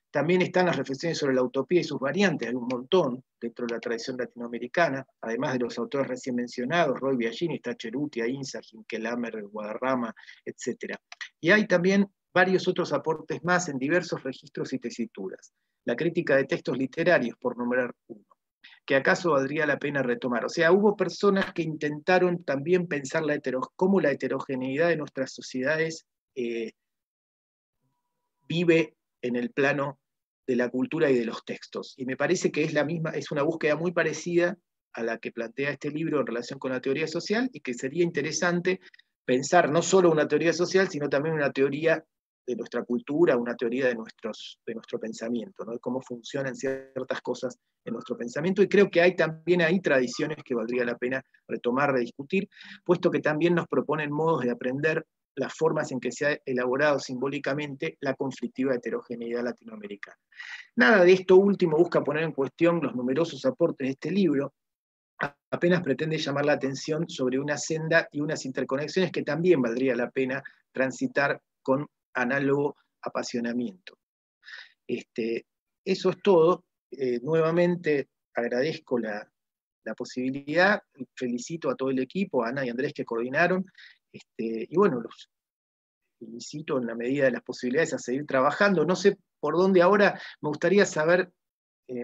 También están las reflexiones sobre la utopía y sus variantes, hay un montón dentro de la tradición latinoamericana, además de los autores recién mencionados, Roy, Biagini, está Cerruti, Insa, Hinkelhammer, Guadarrama, etc. Y hay también varios otros aportes más en diversos registros y tesituras. La crítica de textos literarios, por nombrar uno, que acaso valdría la pena retomar. O sea, hubo personas que intentaron también pensar cómo la heterogeneidad de nuestras sociedades vive en el plano de la cultura y de los textos. Y me parece que es una búsqueda muy parecida a la que plantea este libro en relación con la teoría social, y que sería interesante pensar no solo una teoría social, sino también una teoría de nuestra cultura, una teoría de nuestro pensamiento, ¿no? De cómo funcionan ciertas cosas en nuestro pensamiento, y creo que también hay tradiciones que valdría la pena retomar, rediscutir, puesto que también nos proponen modos de aprender las formas en que se ha elaborado simbólicamente la conflictiva heterogeneidad latinoamericana. Nada de esto último busca poner en cuestión los numerosos aportes de este libro, apenas pretende llamar la atención sobre una senda y unas interconexiones que también valdría la pena transitar con análogo apasionamiento. Eso es todo. Nuevamente agradezco la posibilidad, felicito a todo el equipo, a Ana y Andrés que coordinaron, y bueno, los felicito en la medida de las posibilidades a seguir trabajando. No sé por dónde ahora, me gustaría saber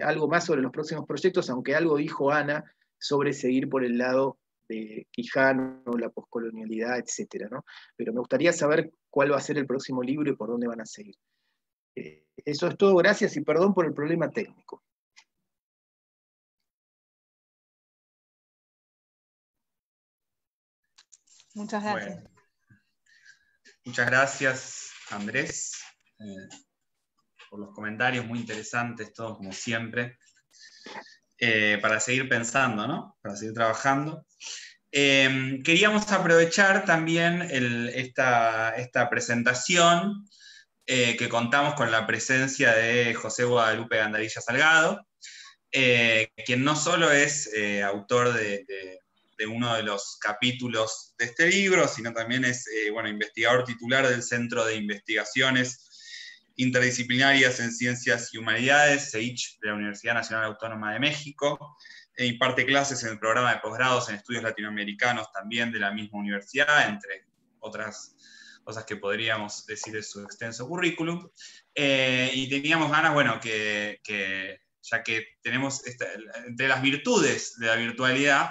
algo más sobre los próximos proyectos, aunque algo dijo Ana sobre seguir por el lado de Quijano, la poscolonialidad, etcétera, ¿no? Pero me gustaría saber cuál va a ser el próximo libro y por dónde van a seguir. Eso es todo, gracias y perdón por el problema técnico. Muchas gracias. Bueno, muchas gracias, Andrés, por los comentarios muy interesantes, todos como siempre. Para seguir pensando, ¿no? Para seguir trabajando. Queríamos aprovechar también esta presentación, que contamos con la presencia de José Guadalupe Gandarilla Salgado, quien no solo es autor de uno de los capítulos de este libro, sino también es investigador titular del Centro de Investigaciones Interdisciplinarias en Ciencias y Humanidades, CEICH, de la Universidad Nacional Autónoma de México. Imparte clases en el programa de posgrados en estudios latinoamericanos también de la misma universidad, entre otras cosas que podríamos decir de su extenso currículum. Y teníamos ganas, que ya que tenemos entre las virtudes de la virtualidad,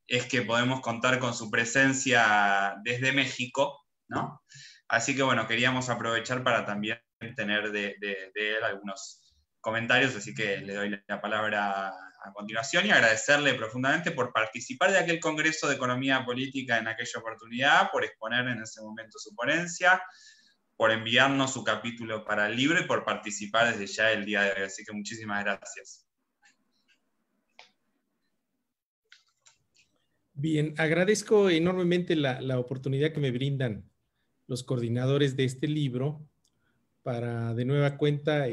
es que podemos contar con su presencia desde México, ¿no? Así que queríamos aprovechar para también tener de él algunos comentarios, así que le doy la palabra a continuación y agradecerle profundamente por participar de aquel Congreso de Economía Política en aquella oportunidad, por exponer en ese momento su ponencia, por enviarnos su capítulo para el libro y por participar desde ya el día de hoy. Así que muchísimas gracias. Bien, agradezco enormemente la oportunidad que me brindan los coordinadores de este libro para de nueva cuenta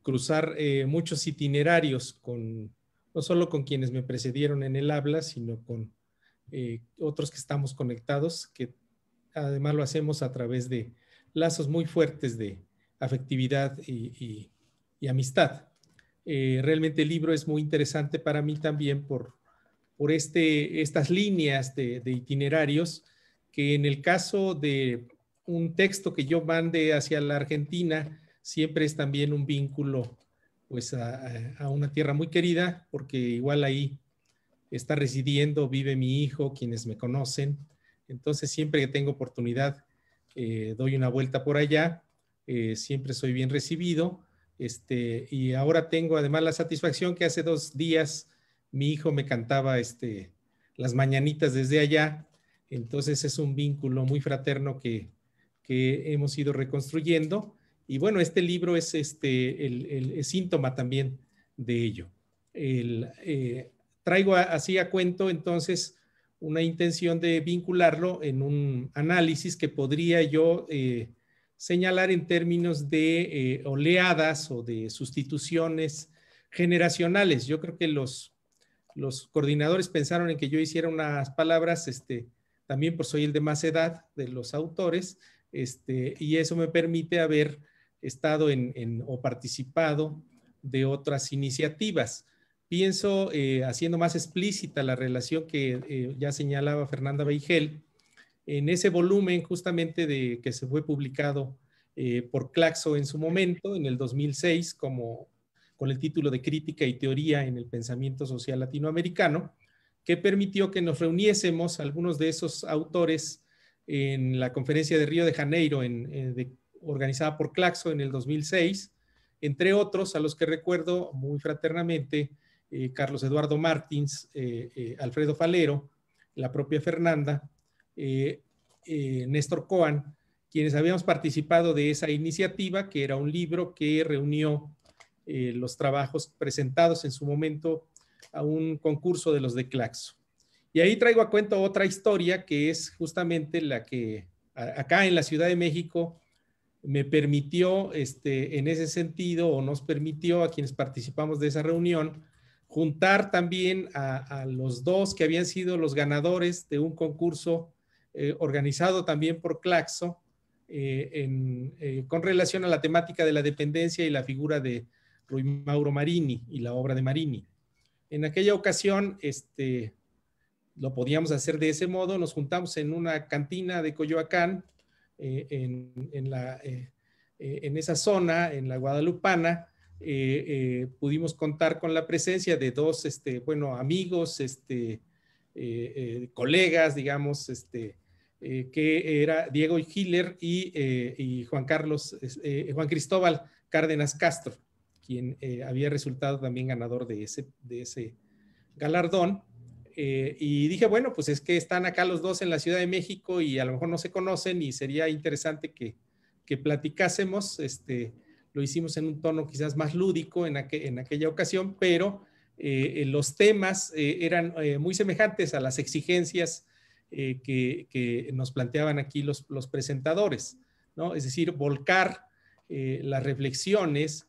cruzar muchos itinerarios no solo con quienes me precedieron en el habla, sino con otros que estamos conectados, que además lo hacemos a través de lazos muy fuertes de afectividad y amistad. Realmente el libro es muy interesante para mí también por estas líneas de itinerarios, que en el caso de un texto que yo mande hacia la Argentina, siempre es también un vínculo pues a una tierra muy querida, porque igual ahí está residiendo, vive mi hijo, quienes me conocen. Entonces siempre que tengo oportunidad doy una vuelta por allá, siempre soy bien recibido. Y ahora tengo además la satisfacción que hace 2 días mi hijo me cantaba las mañanitas desde allá. Entonces es un vínculo muy fraterno que hemos ido reconstruyendo. Y bueno, este libro es el síntoma también de ello. Traigo así a cuento entonces una intención de vincularlo en un análisis que podría yo señalar en términos de oleadas o de sustituciones generacionales. Yo creo que los coordinadores pensaron en que yo hiciera unas palabras, también por soy el de más edad de los autores, y eso me permite haber estado o participado de otras iniciativas. Pienso, haciendo más explícita la relación que ya señalaba Fernanda Beigel, en ese volumen justamente que se fue publicado por Claxo en su momento, en el 2006, con el título de Crítica y Teoría en el Pensamiento Social Latinoamericano, que permitió que nos reuniésemos algunos de esos autores en la conferencia de Río de Janeiro organizada por Claxo en el 2006, entre otros a los que recuerdo muy fraternamente, Carlos Eduardo Martins, Alfredo Falero, la propia Fernanda, Néstor Coan, quienes habíamos participado de esa iniciativa, que era un libro que reunió los trabajos presentados en su momento a un concurso de los de Claxo. Y ahí traigo a cuento otra historia que es justamente la que acá en la Ciudad de México me permitió, en ese sentido, o nos permitió a quienes participamos de esa reunión, juntar también a los dos que habían sido los ganadores de un concurso organizado también por Claxo con relación a la temática de la dependencia y la figura de Rui Mauro Marini y la obra de Marini. En aquella ocasión, lo podíamos hacer de ese modo, nos juntamos en una cantina de Coyoacán, en esa zona, en la Guadalupana. Pudimos contar con la presencia de dos, amigos, colegas, digamos, que era Diego Hiller y Juan Cristóbal Cárdenas Castro, quien había resultado también ganador de ese galardón. Y dije, bueno, pues es que están acá los dos en la Ciudad de México y a lo mejor no se conocen y sería interesante que platicásemos. Lo hicimos en un tono quizás más lúdico en aquella ocasión, pero los temas eran muy semejantes a las exigencias que nos planteaban aquí los presentadores, ¿no? Es decir, volcar las reflexiones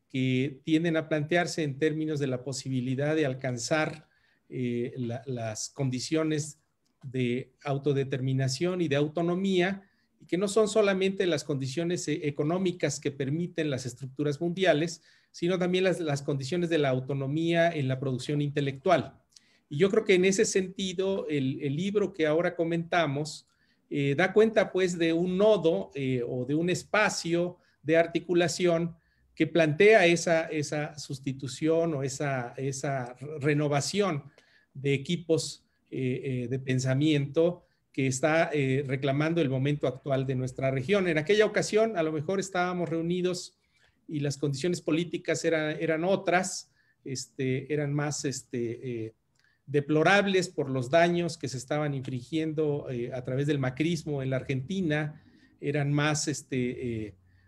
que tienden a plantearse en términos de la posibilidad de alcanzar las condiciones de autodeterminación y de autonomía, y que no son solamente las condiciones económicas que permiten las estructuras mundiales, sino también las condiciones de la autonomía en la producción intelectual. Y yo creo que en ese sentido el libro que ahora comentamos da cuenta pues de un nodo o de un espacio de articulación que plantea esa sustitución o esa renovación de equipos de pensamiento que está reclamando el momento actual de nuestra región. En aquella ocasión a lo mejor estábamos reunidos y las condiciones políticas eran otras, eran más deplorables por los daños que se estaban infringiendo a través del macrismo en la Argentina, eran más,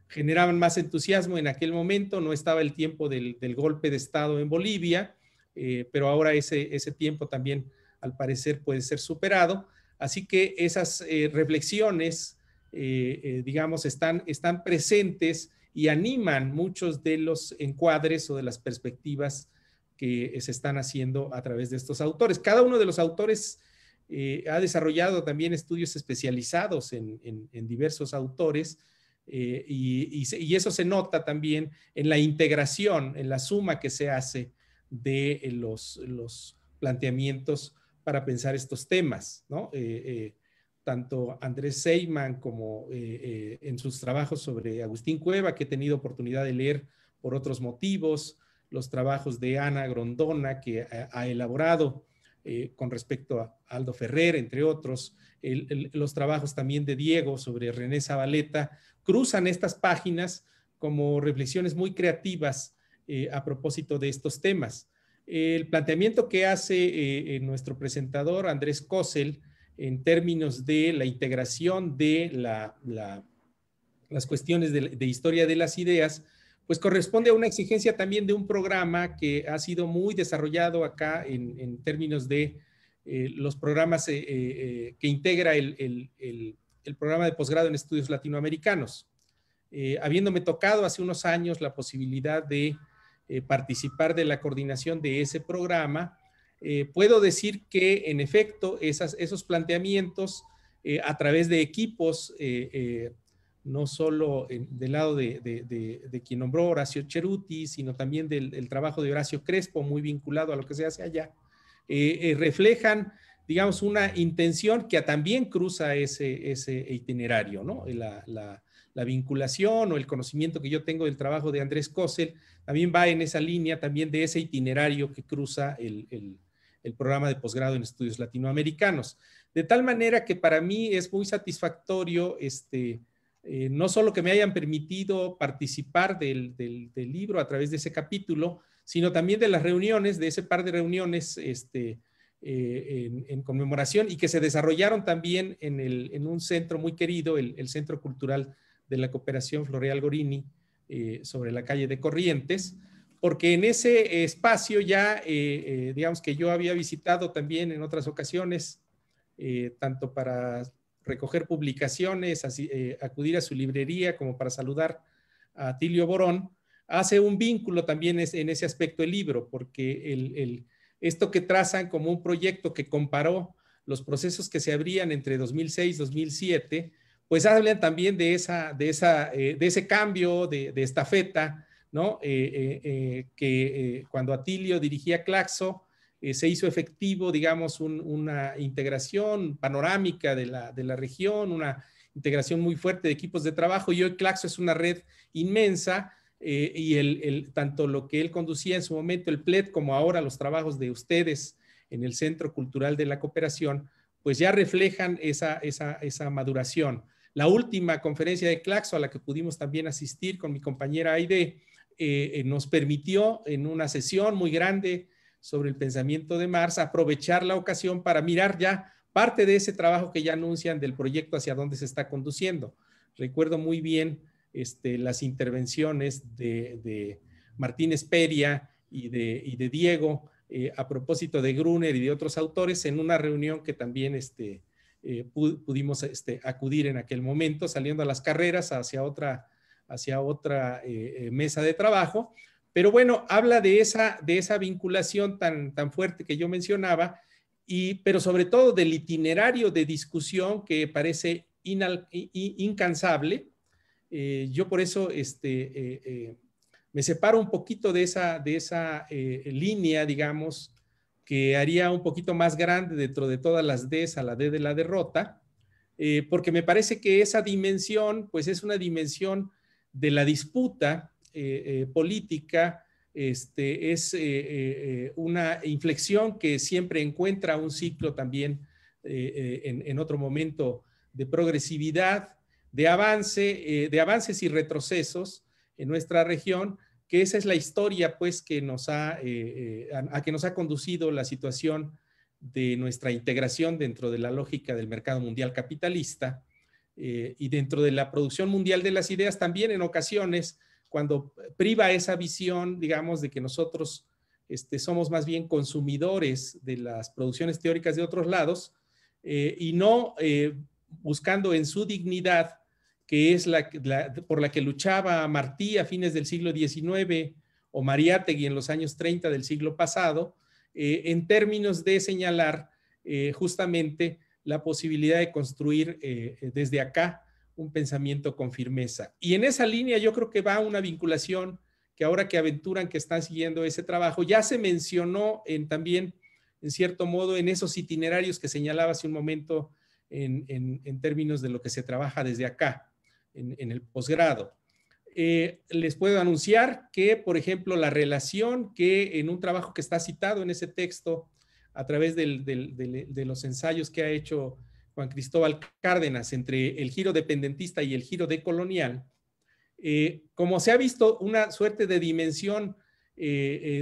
generaban más entusiasmo en aquel momento, no estaba el tiempo del golpe de Estado en Bolivia, pero ahora ese tiempo también al parecer puede ser superado. Así que esas reflexiones, digamos, están presentes y animan muchos de los encuadres o de las perspectivas que se están haciendo a través de estos autores. Cada uno de los autores ha desarrollado también estudios especializados en diversos autores y eso se nota también en la integración, en la suma que se hace de los planteamientos para pensar estos temas, ¿no? Tanto Andrés Seyman como en sus trabajos sobre Agustín Cueva, que he tenido oportunidad de leer por otros motivos, los trabajos de Ana Grondona, que ha elaborado con respecto a Aldo Ferrer, entre otros, los trabajos también de Diego sobre René Zabaleta, cruzan estas páginas como reflexiones muy creativas a propósito de estos temas. El planteamiento que hace nuestro presentador, Andrés Kossel, en términos de la integración de las cuestiones de historia de las ideas, pues corresponde a una exigencia también de un programa que ha sido muy desarrollado acá en términos de los programas que integra el programa de posgrado en estudios latinoamericanos. Habiéndome tocado hace unos años la posibilidad de participar de la coordinación de ese programa, puedo decir que en efecto esos planteamientos a través de equipos, no solo del lado de quien nombró Horacio Ceruti, sino también del trabajo de Horacio Crespo, muy vinculado a lo que se hace allá, reflejan, digamos, una intención que también cruza ese itinerario, ¿no? La vinculación o el conocimiento que yo tengo del trabajo de Andrés Kossel también va en esa línea, también de ese itinerario que cruza el programa de posgrado en estudios latinoamericanos. De tal manera que para mí es muy satisfactorio no solo que me hayan permitido participar del libro a través de ese capítulo, sino también de las reuniones, de ese par de reuniones en conmemoración, y que se desarrollaron también en un centro muy querido, el Centro Cultural de la Cooperación Floreal Gorini, sobre la calle de Corrientes, porque en ese espacio ya, digamos que yo había visitado también en otras ocasiones, tanto para recoger publicaciones, acudir a su librería, como para saludar a Atilio Borón, hace un vínculo también en ese aspecto el libro, porque esto que trazan como un proyecto que comparó los procesos que se abrían entre 2006 y 2007, pues hablan también de ese cambio de estafeta, ¿no? Que cuando Atilio dirigía Claxo, se hizo efectivo, digamos, una integración panorámica de la región, una integración muy fuerte de equipos de trabajo, y hoy Claxo es una red inmensa, y tanto lo que él conducía en su momento, el PLED, como ahora los trabajos de ustedes en el Centro Cultural de la Cooperación, pues ya reflejan esa maduración. La última conferencia de Claxo, a la que pudimos también asistir con mi compañera Aide, nos permitió en una sesión muy grande sobre el pensamiento de Marx aprovechar la ocasión para mirar ya parte de ese trabajo que ya anuncian del proyecto hacia dónde se está conduciendo. Recuerdo muy bien las intervenciones de Martínez Peria y de Diego a propósito de Gruner y de otros autores en una reunión que también pudimos acudir en aquel momento, saliendo a las carreras hacia otra mesa de trabajo. Pero bueno, habla de esa vinculación tan fuerte que yo mencionaba, pero sobre todo del itinerario de discusión que parece incansable. Yo por eso me separo un poquito de esa línea, digamos, que haría un poquito más grande dentro de todas las Ds a la D de la derrota, porque me parece que esa dimensión, pues es una dimensión de la disputa política, es una inflexión que siempre encuentra un ciclo también en otro momento de progresividad, de avances y retrocesos en nuestra región, que esa es la historia pues que nos ha conducido la situación de nuestra integración dentro de la lógica del mercado mundial capitalista, y dentro de la producción mundial de las ideas también en ocasiones, cuando priva esa visión, digamos, de que nosotros somos más bien consumidores de las producciones teóricas de otros lados, y no buscando en su dignidad, que es por la que luchaba Martí a fines del siglo XIX o Mariátegui en los años 30 del siglo pasado, en términos de señalar justamente la posibilidad de construir desde acá un pensamiento con firmeza. Y en esa línea yo creo que va una vinculación que ahora que aventuran que están siguiendo ese trabajo, ya se mencionó también, en cierto modo, en esos itinerarios que señalaba hace un momento en términos de lo que se trabaja desde acá, en el posgrado. Les puedo anunciar que, por ejemplo, la relación que en un trabajo que está citado en ese texto a través de los ensayos que ha hecho Juan Cristóbal Cárdenas entre el giro dependentista y el giro decolonial, como se ha visto una suerte de dimensión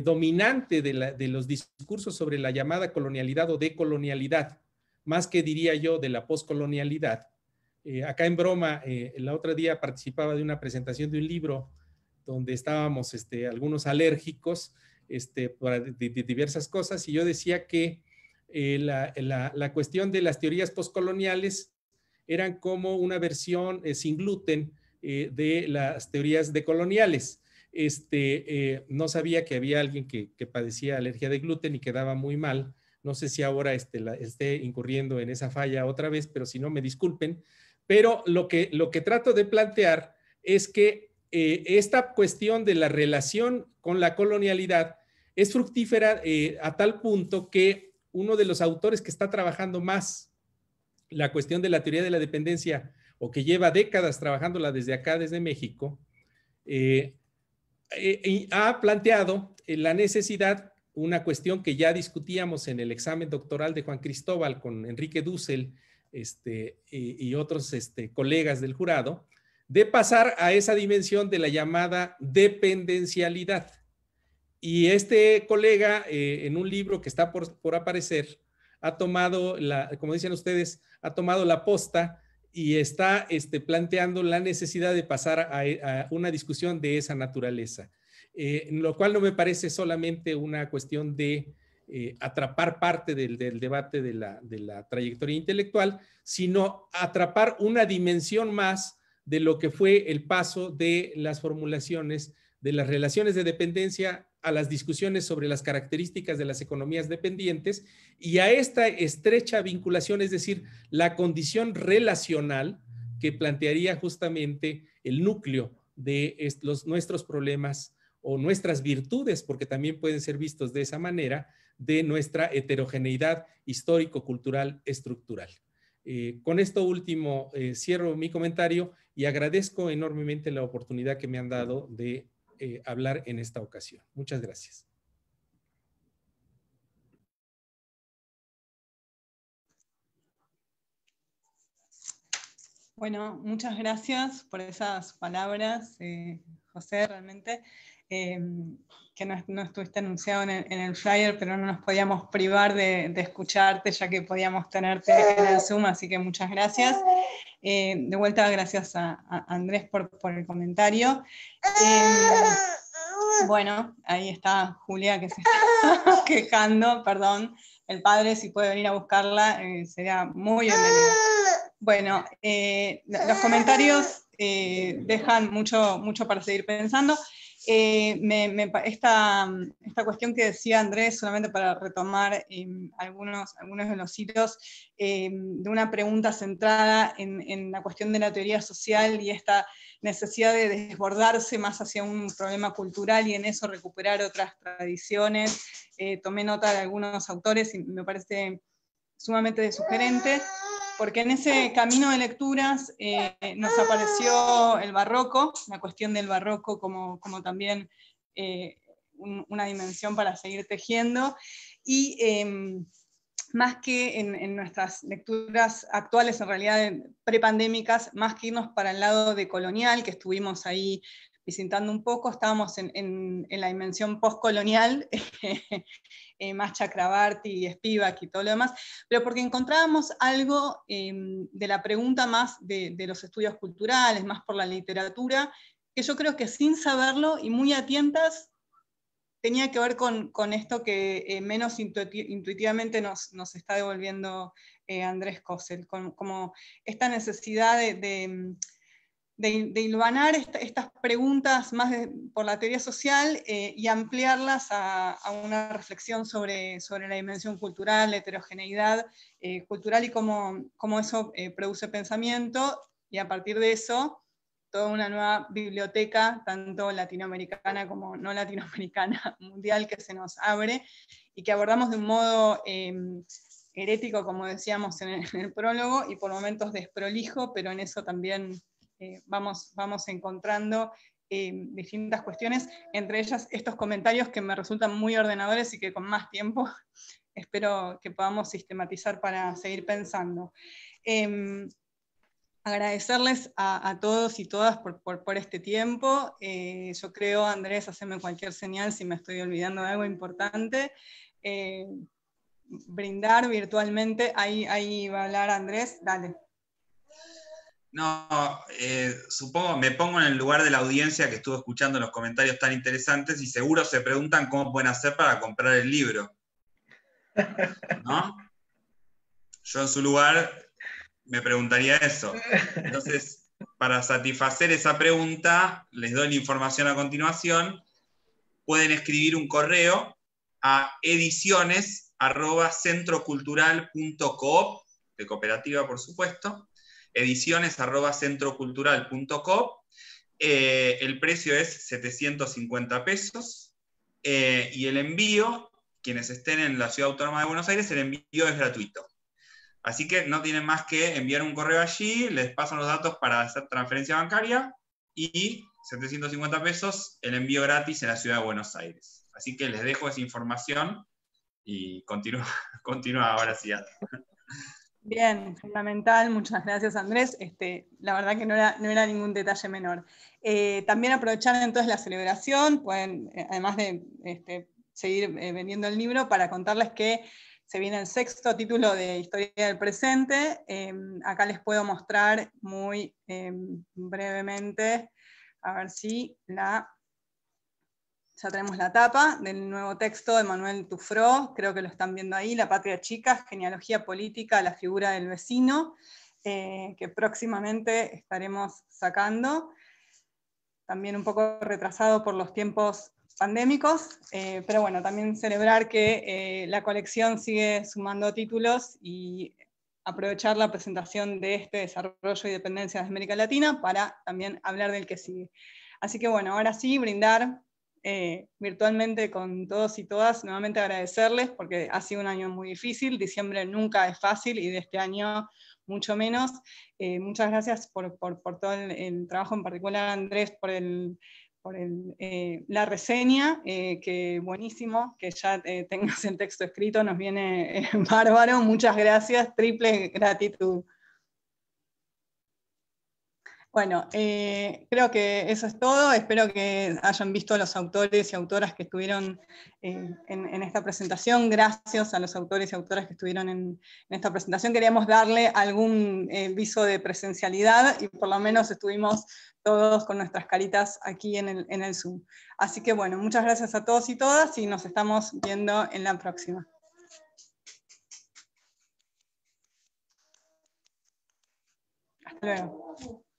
dominante de los discursos sobre la llamada colonialidad o decolonialidad, más que diría yo de la poscolonialidad. Acá en broma, el otro día participaba de una presentación de un libro donde estábamos algunos alérgicos de diversas cosas, y yo decía que la cuestión de las teorías postcoloniales eran como una versión sin gluten de las teorías decoloniales. No sabía que había alguien que padecía alergia de gluten y quedaba muy mal. No sé si ahora esté incurriendo en esa falla otra vez, pero si no, me disculpen. Pero lo que trato de plantear es que esta cuestión de la relación con la colonialidad es fructífera a tal punto que uno de los autores que está trabajando más la cuestión de la teoría de la dependencia, o que lleva décadas trabajándola desde acá, desde México, ha planteado la necesidad, una cuestión que ya discutíamos en el examen doctoral de Juan Cristóbal con Enrique Dussel y otros colegas del jurado, de pasar a esa dimensión de la llamada dependencialidad. Y este colega, en un libro que está por aparecer, ha tomado, como dicen ustedes, ha tomado la posta y está planteando la necesidad de pasar a una discusión de esa naturaleza. Lo cual no me parece solamente una cuestión de atrapar parte del debate de la trayectoria intelectual, sino atrapar una dimensión más de lo que fue el paso de las formulaciones de las relaciones de dependencia a las discusiones sobre las características de las economías dependientes y a esta estrecha vinculación, es decir, la condición relacional que plantearía justamente el núcleo de nuestros problemas o nuestras virtudes, porque también pueden ser vistos de esa manera, de nuestra heterogeneidad histórico-cultural estructural. Con esto último cierro mi comentario y agradezco enormemente la oportunidad que me han dado de hablar en esta ocasión. Muchas gracias. Bueno, muchas gracias por esas palabras, José, realmente, que no estuviste anunciado en el flyer, pero no nos podíamos privar de escucharte, ya que podíamos tenerte en el Zoom, así que muchas gracias. De vuelta, gracias a Andrés por el comentario. Bueno, ahí está Julia, que se está quejando, perdón. El padre, si puede venir a buscarla, sería muy bienvenido. Bueno, los comentarios dejan mucho para seguir pensando. Esta cuestión que decía Andrés, solamente para retomar algunos de los hitos, de una pregunta centrada en la cuestión de la teoría social y esta necesidad de desbordarse más hacia un problema cultural y en eso recuperar otras tradiciones. Tomé nota de algunos autores y me parece sumamente sugerente, porque en ese camino de lecturas nos apareció el barroco, la cuestión del barroco como también una dimensión para seguir tejiendo, y más que en nuestras lecturas actuales, en realidad prepandémicas, más que irnos para el lado de colonial, que estuvimos ahí visitando un poco, estábamos en la dimensión postcolonial, más Chakrabarty y Spivak y todo lo demás, pero porque encontrábamos algo de la pregunta más de los estudios culturales, más por la literatura, que yo creo que sin saberlo y muy a tientas, tenía que ver con esto que menos intuitivamente nos está devolviendo Andrés Kossel, como esta necesidad de hilvanar estas preguntas más por la teoría social y ampliarlas a una reflexión sobre la dimensión cultural, la heterogeneidad cultural y cómo eso produce pensamiento, y a partir de eso toda una nueva biblioteca, tanto latinoamericana como no latinoamericana, mundial, que se nos abre y que abordamos de un modo herético, como decíamos en el prólogo, y por momentos desprolijo, pero en eso también vamos encontrando distintas cuestiones, entre ellas estos comentarios que me resultan muy ordenadores y que con más tiempo espero que podamos sistematizar para seguir pensando. Agradecerles a todos y todas por este tiempo. Yo creo, Andrés, haceme cualquier señal si me estoy olvidando de algo importante. Brindar virtualmente, ahí va a hablar Andrés, dale. No, supongo, me pongo en el lugar de la audiencia que estuvo escuchando los comentarios tan interesantes y seguro se preguntan cómo pueden hacer para comprar el libro, ¿no? Yo en su lugar me preguntaría eso. Entonces, para satisfacer esa pregunta, les doy la información a continuación. Pueden escribir un correo a ediciones@centrocultural.coop, de cooperativa por supuesto, ediciones@centrocultural.coop. El precio es 750 pesos y el envío, quienes estén en la Ciudad Autónoma de Buenos Aires, el envío es gratuito. Así que no tienen más que enviar un correo allí, les pasan los datos para hacer transferencia bancaria y 750 pesos el envío gratis en la Ciudad de Buenos Aires. Así que les dejo esa información y continúa ahora sí. Bien, fundamental, muchas gracias Andrés. La verdad que no era ningún detalle menor. También aprovechar entonces la celebración, pueden, además de seguir vendiendo el libro, para contarles que se viene el 6º título de Historia del Presente. Acá les puedo mostrar muy brevemente, a ver si ya tenemos la tapa del nuevo texto de Manuel Tufró, creo que lo están viendo ahí, La Patria Chica, genealogía política, la figura del vecino, que próximamente estaremos sacando. También un poco retrasado por los tiempos pandémicos, pero bueno, también celebrar que la colección sigue sumando títulos y aprovechar la presentación de este desarrollo y dependencia de América Latina para también hablar del que sigue. Así que bueno, ahora sí, brindar virtualmente con todos y todas, nuevamente agradecerles porque ha sido un año muy difícil, diciembre nunca es fácil y de este año mucho menos. Muchas gracias por todo el trabajo, en particular Andrés por la reseña, que buenísimo, que ya tengas el texto escrito, nos viene bárbaro, muchas gracias, triple gratitud. Bueno, creo que eso es todo. Espero que hayan visto a los autores y autoras que estuvieron en esta presentación. Gracias a los autores y autoras que estuvieron en esta presentación. Queríamos darle algún viso de presencialidad y por lo menos estuvimos todos con nuestras caritas aquí en el Zoom. Así que bueno, muchas gracias a todos y todas y nos estamos viendo en la próxima. Hasta luego.